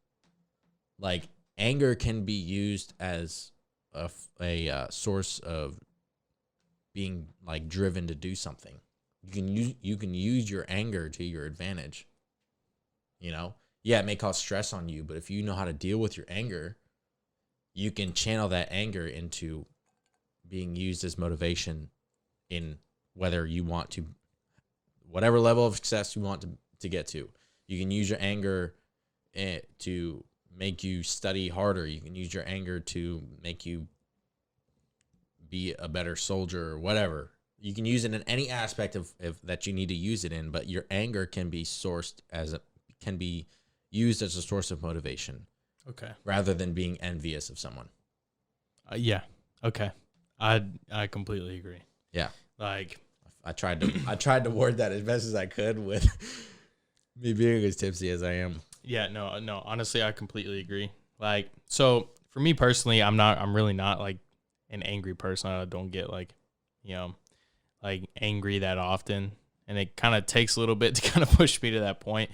like, anger can be used as a source of being, like, driven to do something. You can use your anger to your advantage. You know, yeah, it may cause stress on you, but if you know how to deal with your anger, you can channel that anger into being used as motivation in whether you want to, whatever level of success you want to get to. You can use your anger to make you study harder. You can use your anger to make you be a better soldier or whatever. You can use it in any aspect of that you need to use it in, but your anger can be used as a source of motivation. Okay. Rather than being envious of someone. Yeah. Okay. I completely agree. Yeah. Like, I tried to word that as best as I could with me being as tipsy as I am. Yeah, no, honestly, I completely agree. Like, so for me personally, I'm really not like an angry person. I don't get like, you know, like angry that often. And it kind of takes a little bit to kind of push me to that point.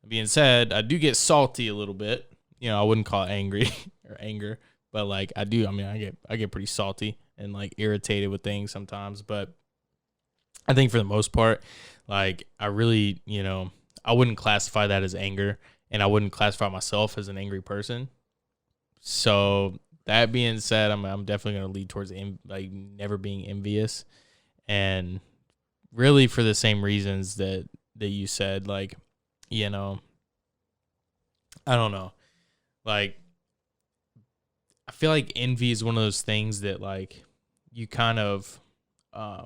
That being said, I do get salty a little bit. You know, I wouldn't call it angry or anger, but like I do. I mean, I get pretty salty and like irritated with things sometimes. But I think for the most part, like I really, you know, I wouldn't classify that as anger, and I wouldn't classify myself as an angry person. So that being said, I'm definitely going to lead towards like never being envious, and really for the same reasons that you said. Like, you know, I don't know, like I feel like envy is one of those things that like you kind of I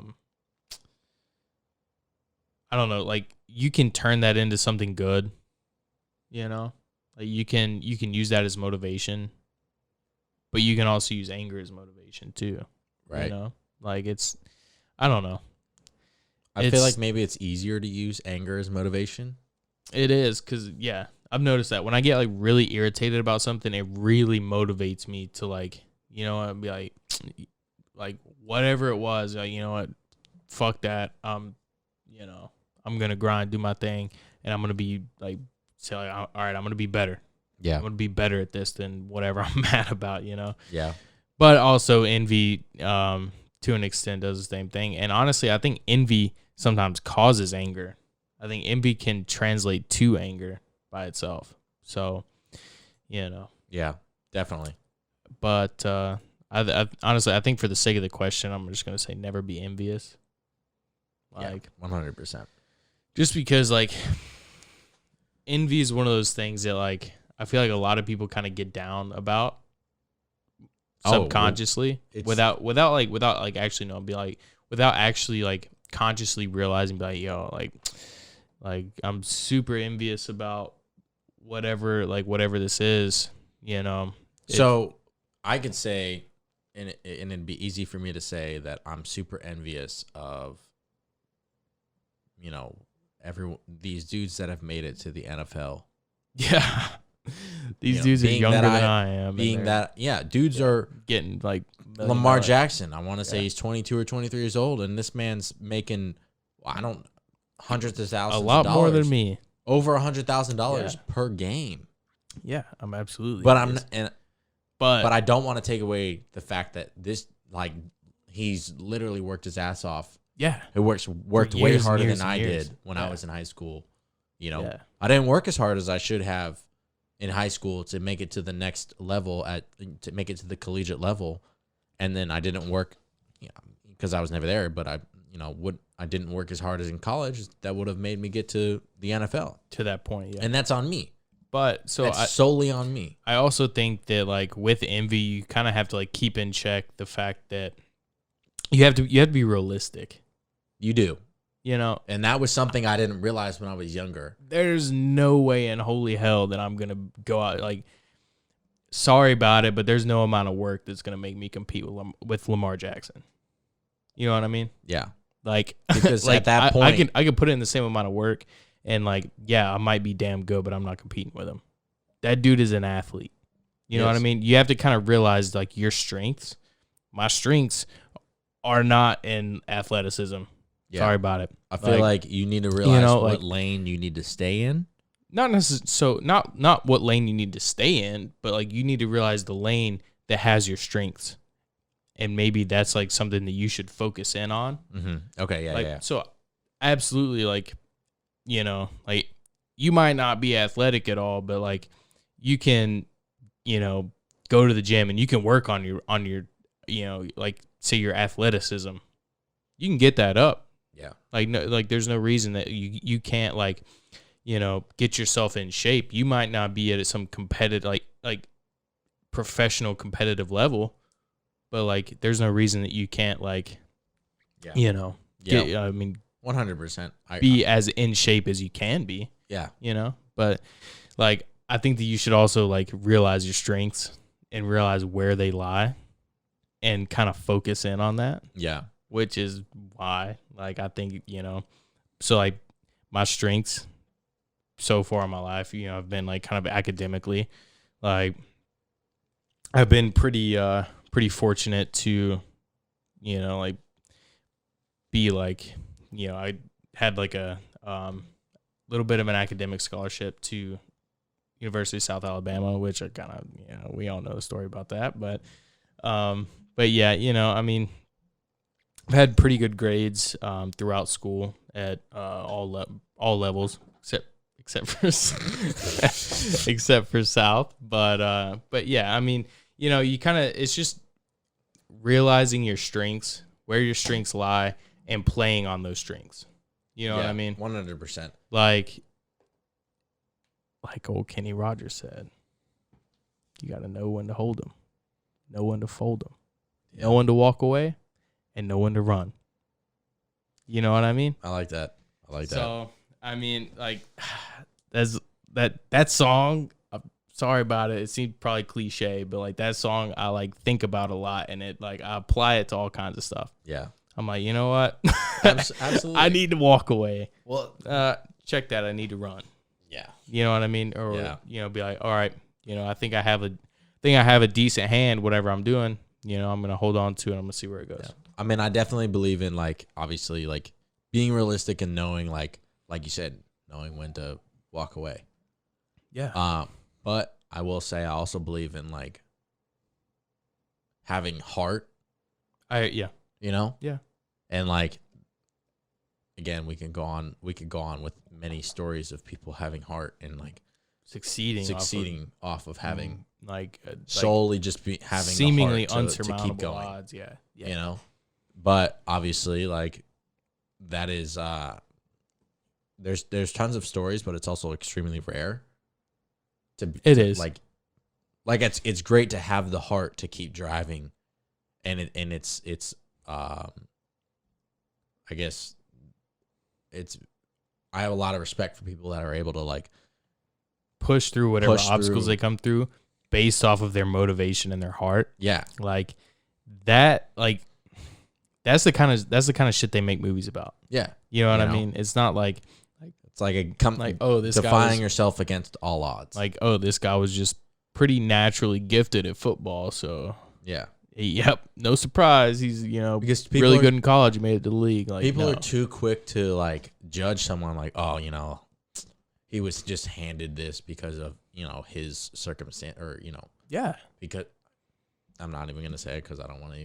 don't know, like you can turn that into something good, you know? Like you can use that as motivation, but you can also use anger as motivation too. Right. You know? Like I don't know. I feel like maybe it's easier to use anger as motivation. It is, because, yeah, I've noticed that when I get like really irritated about something, it really motivates me to like, you know, I'd be like whatever it was, you know what, fuck that. You know, I'm going to grind, do my thing, and I'm going to be like, say, like, all right, I'm going to be better. Yeah. I'm going to be better at this than whatever I'm mad about, you know? Yeah. But also envy, to an extent, does the same thing. And honestly, I think envy sometimes causes anger. I think envy can translate to anger by itself. So, you know. Yeah, definitely. But I honestly, I think for the sake of the question, I'm just going to say never be envious. Like, yeah, 100%. Just because, like, envy is one of those things that, like, I feel like a lot of people kind of get down about subconsciously without actually, no, be like, without actually, like, consciously realizing, like, yo, like I'm super envious about whatever this is, you know. So I could say, and it'd be easy for me to say that I'm super envious of, you know, these dudes that have made it to the NFL. Yeah. These dudes are younger than I am. Dudes are getting like Lamar Jackson. I want to say he's 22 or 23 years old, and this man's making, hundreds of thousands of dollars. A lot more than me. Over $100,000 per game. Yeah, I'm absolutely. But I don't want to take away the fact that this, like, he's literally worked his ass off. Yeah. He worked way harder than I did when I was in high school. You know, I didn't work as hard as I should have in high school to make it to the next level, to make it to the collegiate level. And then I didn't work, because I was never there, but I didn't work as hard as in college. That would have made me get to the NFL. To that point, yeah. And that's on me. But that's solely on me. I also think that, like, with envy, you kind of have to, like, keep in check the fact that you have to be realistic. You do. You know, and that was something I didn't realize when I was younger. There's no way in holy hell that I'm going to go out, like, sorry about it, but there's no amount of work that's going to make me compete with Lamar Jackson. You know what I mean? Yeah. Like, because like, at that point, I can put in the same amount of work, and, like, yeah, I might be damn good, but I'm not competing with him. That dude is an athlete. You know what I mean? You have to kind of realize, like, your strengths. My strengths are not in athleticism. Yeah. Sorry about it. I feel like you need to realize what lane you need to stay in. Not necessarily. So not what lane you need to stay in, but, like, you need to realize the lane that has your strengths, and maybe that's, like, something that you should focus in on. Mm-hmm. Okay, yeah. So absolutely, like, you know, like, you might not be athletic at all, but, like, you can, you know, go to the gym and you can work on your, you know, like, say your athleticism. You can get that up. Yeah. Like, no, like, there's no reason that you can't, like, you know, get yourself in shape. You might not be at some competitive, like professional competitive level, but, like, there's no reason that you can't, like, you know, get, I mean, 100%. Be as in shape as you can be. Yeah. You know, but, like, I think that you should also, like, realize your strengths and realize where they lie and kind of focus in on that. Yeah. Which is why, like, I think, you know, so, like, my strengths so far in my life, you know, I've been, like, kind of academically, like, I've been pretty fortunate to, you know, like, be, like, you know, I had, like, a little bit of an academic scholarship to University of South Alabama, which I kind of, you know, we all know the story about that, but yeah, you know, I mean, I've had pretty good grades throughout school at all levels except for except for South, but yeah, I mean, you know, you kind of, it's just realizing your strengths, where your strengths lie, and playing on those strengths. You know what I mean? 100%. Like old Kenny Rogers said, you got to know when to hold them, know when to fold them, know when to walk away, and know when to run. You know what I mean? I like that. So, I mean, like, that song, I'm sorry about it. It seemed probably cliche, but, like, that song I, like, think about a lot, and it, like, I apply it to all kinds of stuff. Yeah. I'm like, you know what? Absolutely. I need to walk away. Well, check that. I need to run. Yeah. You know what I mean? Or, you know, be like, all right, you know, I think I have a decent hand, whatever I'm doing. You know, I'm going to hold on to it. I'm going to see where it goes. Yeah. I mean, I definitely believe in, like, obviously, like, being realistic and knowing, like you said, knowing when to walk away. Yeah. But I will say I also believe in, like, having heart. Yeah. You know? Yeah. And, like, again, we could go on with many stories of people having heart and, like, succeeding off of having solely just having seemingly the heart unsurmountable to keep going. Odds. Yeah. You know? But obviously, like, that is there's tons of stories, but it's also extremely rare. It is it's great to have the heart to keep driving, and it's I guess I have a lot of respect for people that are able to like push through whatever obstacles they come through based off of their motivation and their heart. Yeah. Like that, like that's the kind of shit they make movies about. Yeah. You know what I mean? It's not like it's like this defying guy yourself against all odds. Like, oh, this guy was just pretty naturally gifted at football, so yeah. Yep, no surprise. He's because really good in college. He made it to the league. Like people are too quick to like judge someone like, oh, he was just handed this because of his circumstance or yeah. Because I'm not even gonna say it because I don't want to.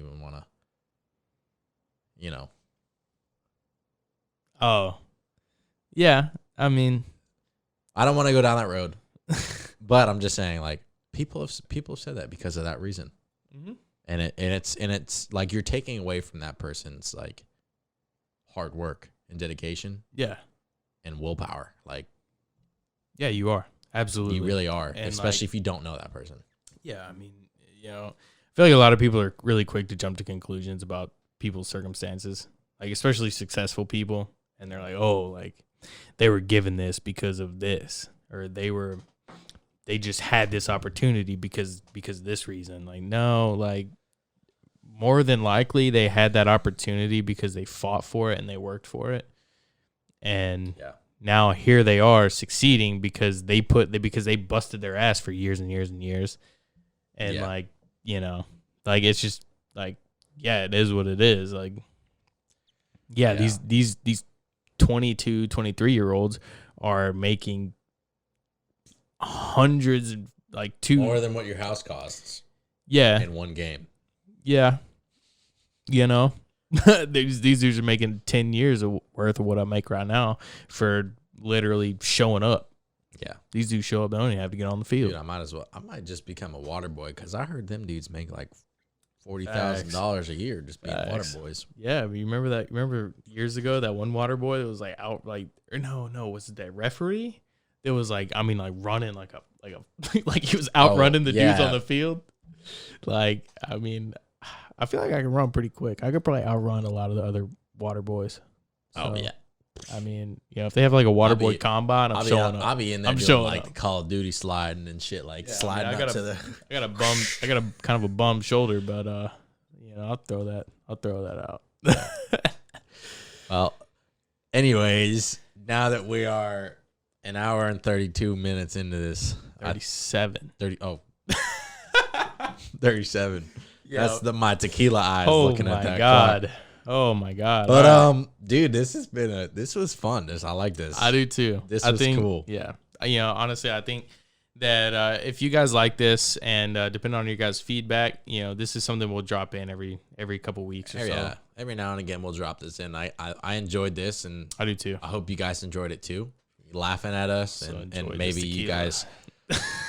Oh, yeah. I mean, I don't want to go down that road, but I'm just saying like people have said that because of that reason. Mm-hmm. And it's like you're taking away from that person's like hard work and dedication. Yeah. And willpower. Like, yeah, you are. Absolutely. You really are. And especially if you don't know that person. Yeah. I mean, I feel like a lot of people are really quick to jump to conclusions about people's circumstances, like especially successful people. And they're like, oh, like they were given this because of this, or they just had this opportunity because of this reason. Like, no, like more than likely they had that opportunity because they fought for it and they worked for it. And now here they are succeeding because they busted their ass for years and years and years. And like it's just like, yeah, it is what it is. Like, these 22, 23-year-olds are making hundreds, like more than what your house costs. Yeah. In one game. Yeah. These dudes are making 10 years worth of what I make right now for literally showing up. Yeah. These dudes show up, they don't even have to get on the field. Dude, I might just become a water boy because I heard them dudes make like $40,000 a year just being water boys. Yeah, but you remember that? Remember years ago that one water boy that was like out like was it that referee? It was like running like like he was outrunning the dudes on the field. Like, I mean, I feel like I can run pretty quick. I could probably outrun a lot of the other water boys. So, I mean, if they have like a water boy combine, I'm showing up. I'll be in there doing like the Call of Duty sliding and shit, like sliding up to the. I got a kind of a bum shoulder, but I'll throw that out. Well, anyways, now that we are an hour and 32 minutes into this, 37. 37. Yeah. That's my tequila eyes looking at that clock. Oh my god! But dude, this was fun. I like this. I do too. This was cool. Yeah, honestly, I think that if you guys like this, and depending on your guys' feedback, this is something we'll drop in every couple weeks or so. Yeah, every now and again we'll drop this in. I enjoyed this, and I do too. I hope you guys enjoyed it too. Laughing at us, and maybe you guys,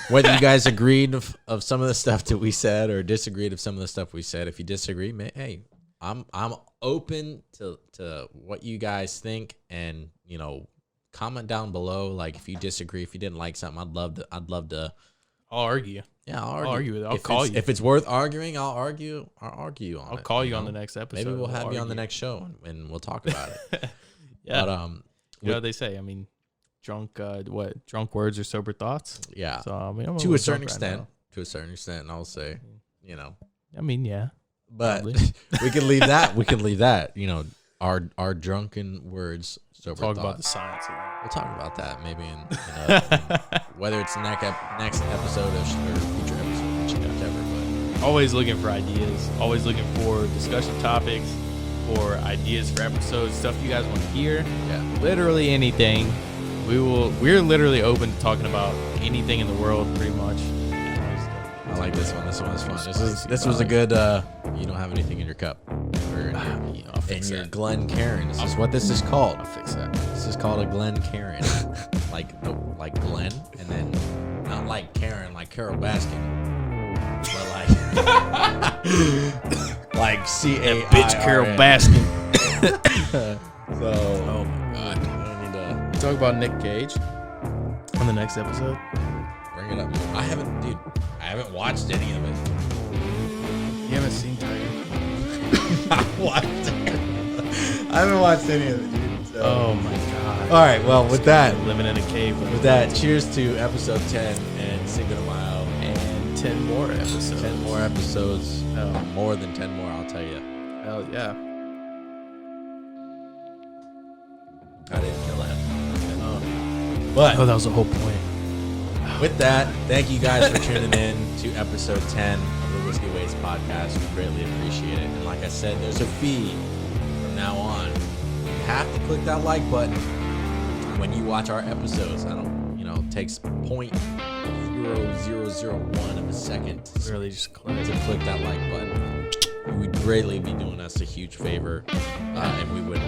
whether you guys agreed of some of the stuff that we said or disagreed of some of the stuff we said. If you disagree, hey, I'm open to what you guys think, and comment down below. Like if you disagree, if you didn't like something, I'd love to. I'll argue. Yeah, I'll argue with it. I'll call you if it's worth arguing. I'll argue on it. I'll call you on the next episode. Maybe we'll have you on the next show and we'll talk about it. Yeah, but you know what they say. I mean, drunk words or sober thoughts. Yeah. So I mean, to a certain extent, I'll say, I mean, yeah. But we can leave that. Our drunken words, sober talk thoughts. About the science of that. We'll talk about that maybe in whether it's the next episode or future episode, whichever. But always looking for ideas. Always looking for discussion topics or ideas for episodes. Stuff you guys want to hear. Yeah. Literally anything. We're literally open to talking about anything in the world, pretty much. I like this one. This one was fun. This was a good. You don't have anything in your cup, or in your Glencairn. This is what this is called. I'll fix that. This is called a Glencairn, like Glenn, and then not like Karen, like Carol Baskin, but like CAIRN. Bitch Carol Baskin. So, oh my god, I need to talk about Nick Cage on the next episode. Bring it up. I haven't watched any of it. You haven't seen Tiger? I haven't watched any of it, dude. So. Oh my god. All right. Well, with that, living in a cave. With that, cheers to episode 10 and Cinco de Mayo. And 10 more episodes. 10 more episodes. More than 10 more, I'll tell you. Hell yeah. I didn't kill that. But that was the whole point. With that, thank you guys for tuning in to episode 10 of the Whiskey Waste podcast. We greatly appreciate it. And like I said, there's a fee from now on. You have to click that like button when you watch our episodes. It takes 0.0001 of a second to Really just click that like button. You would greatly be doing us a huge favor, and we would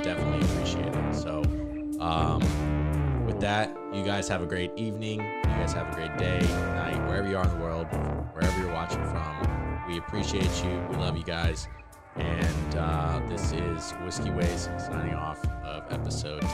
definitely appreciate it. So, with that, you guys have a great evening. You guys have a great day, night, wherever you are in the world, wherever you're watching from. We appreciate you. We love you guys. And this is Whiskey Ways signing off of episode 10.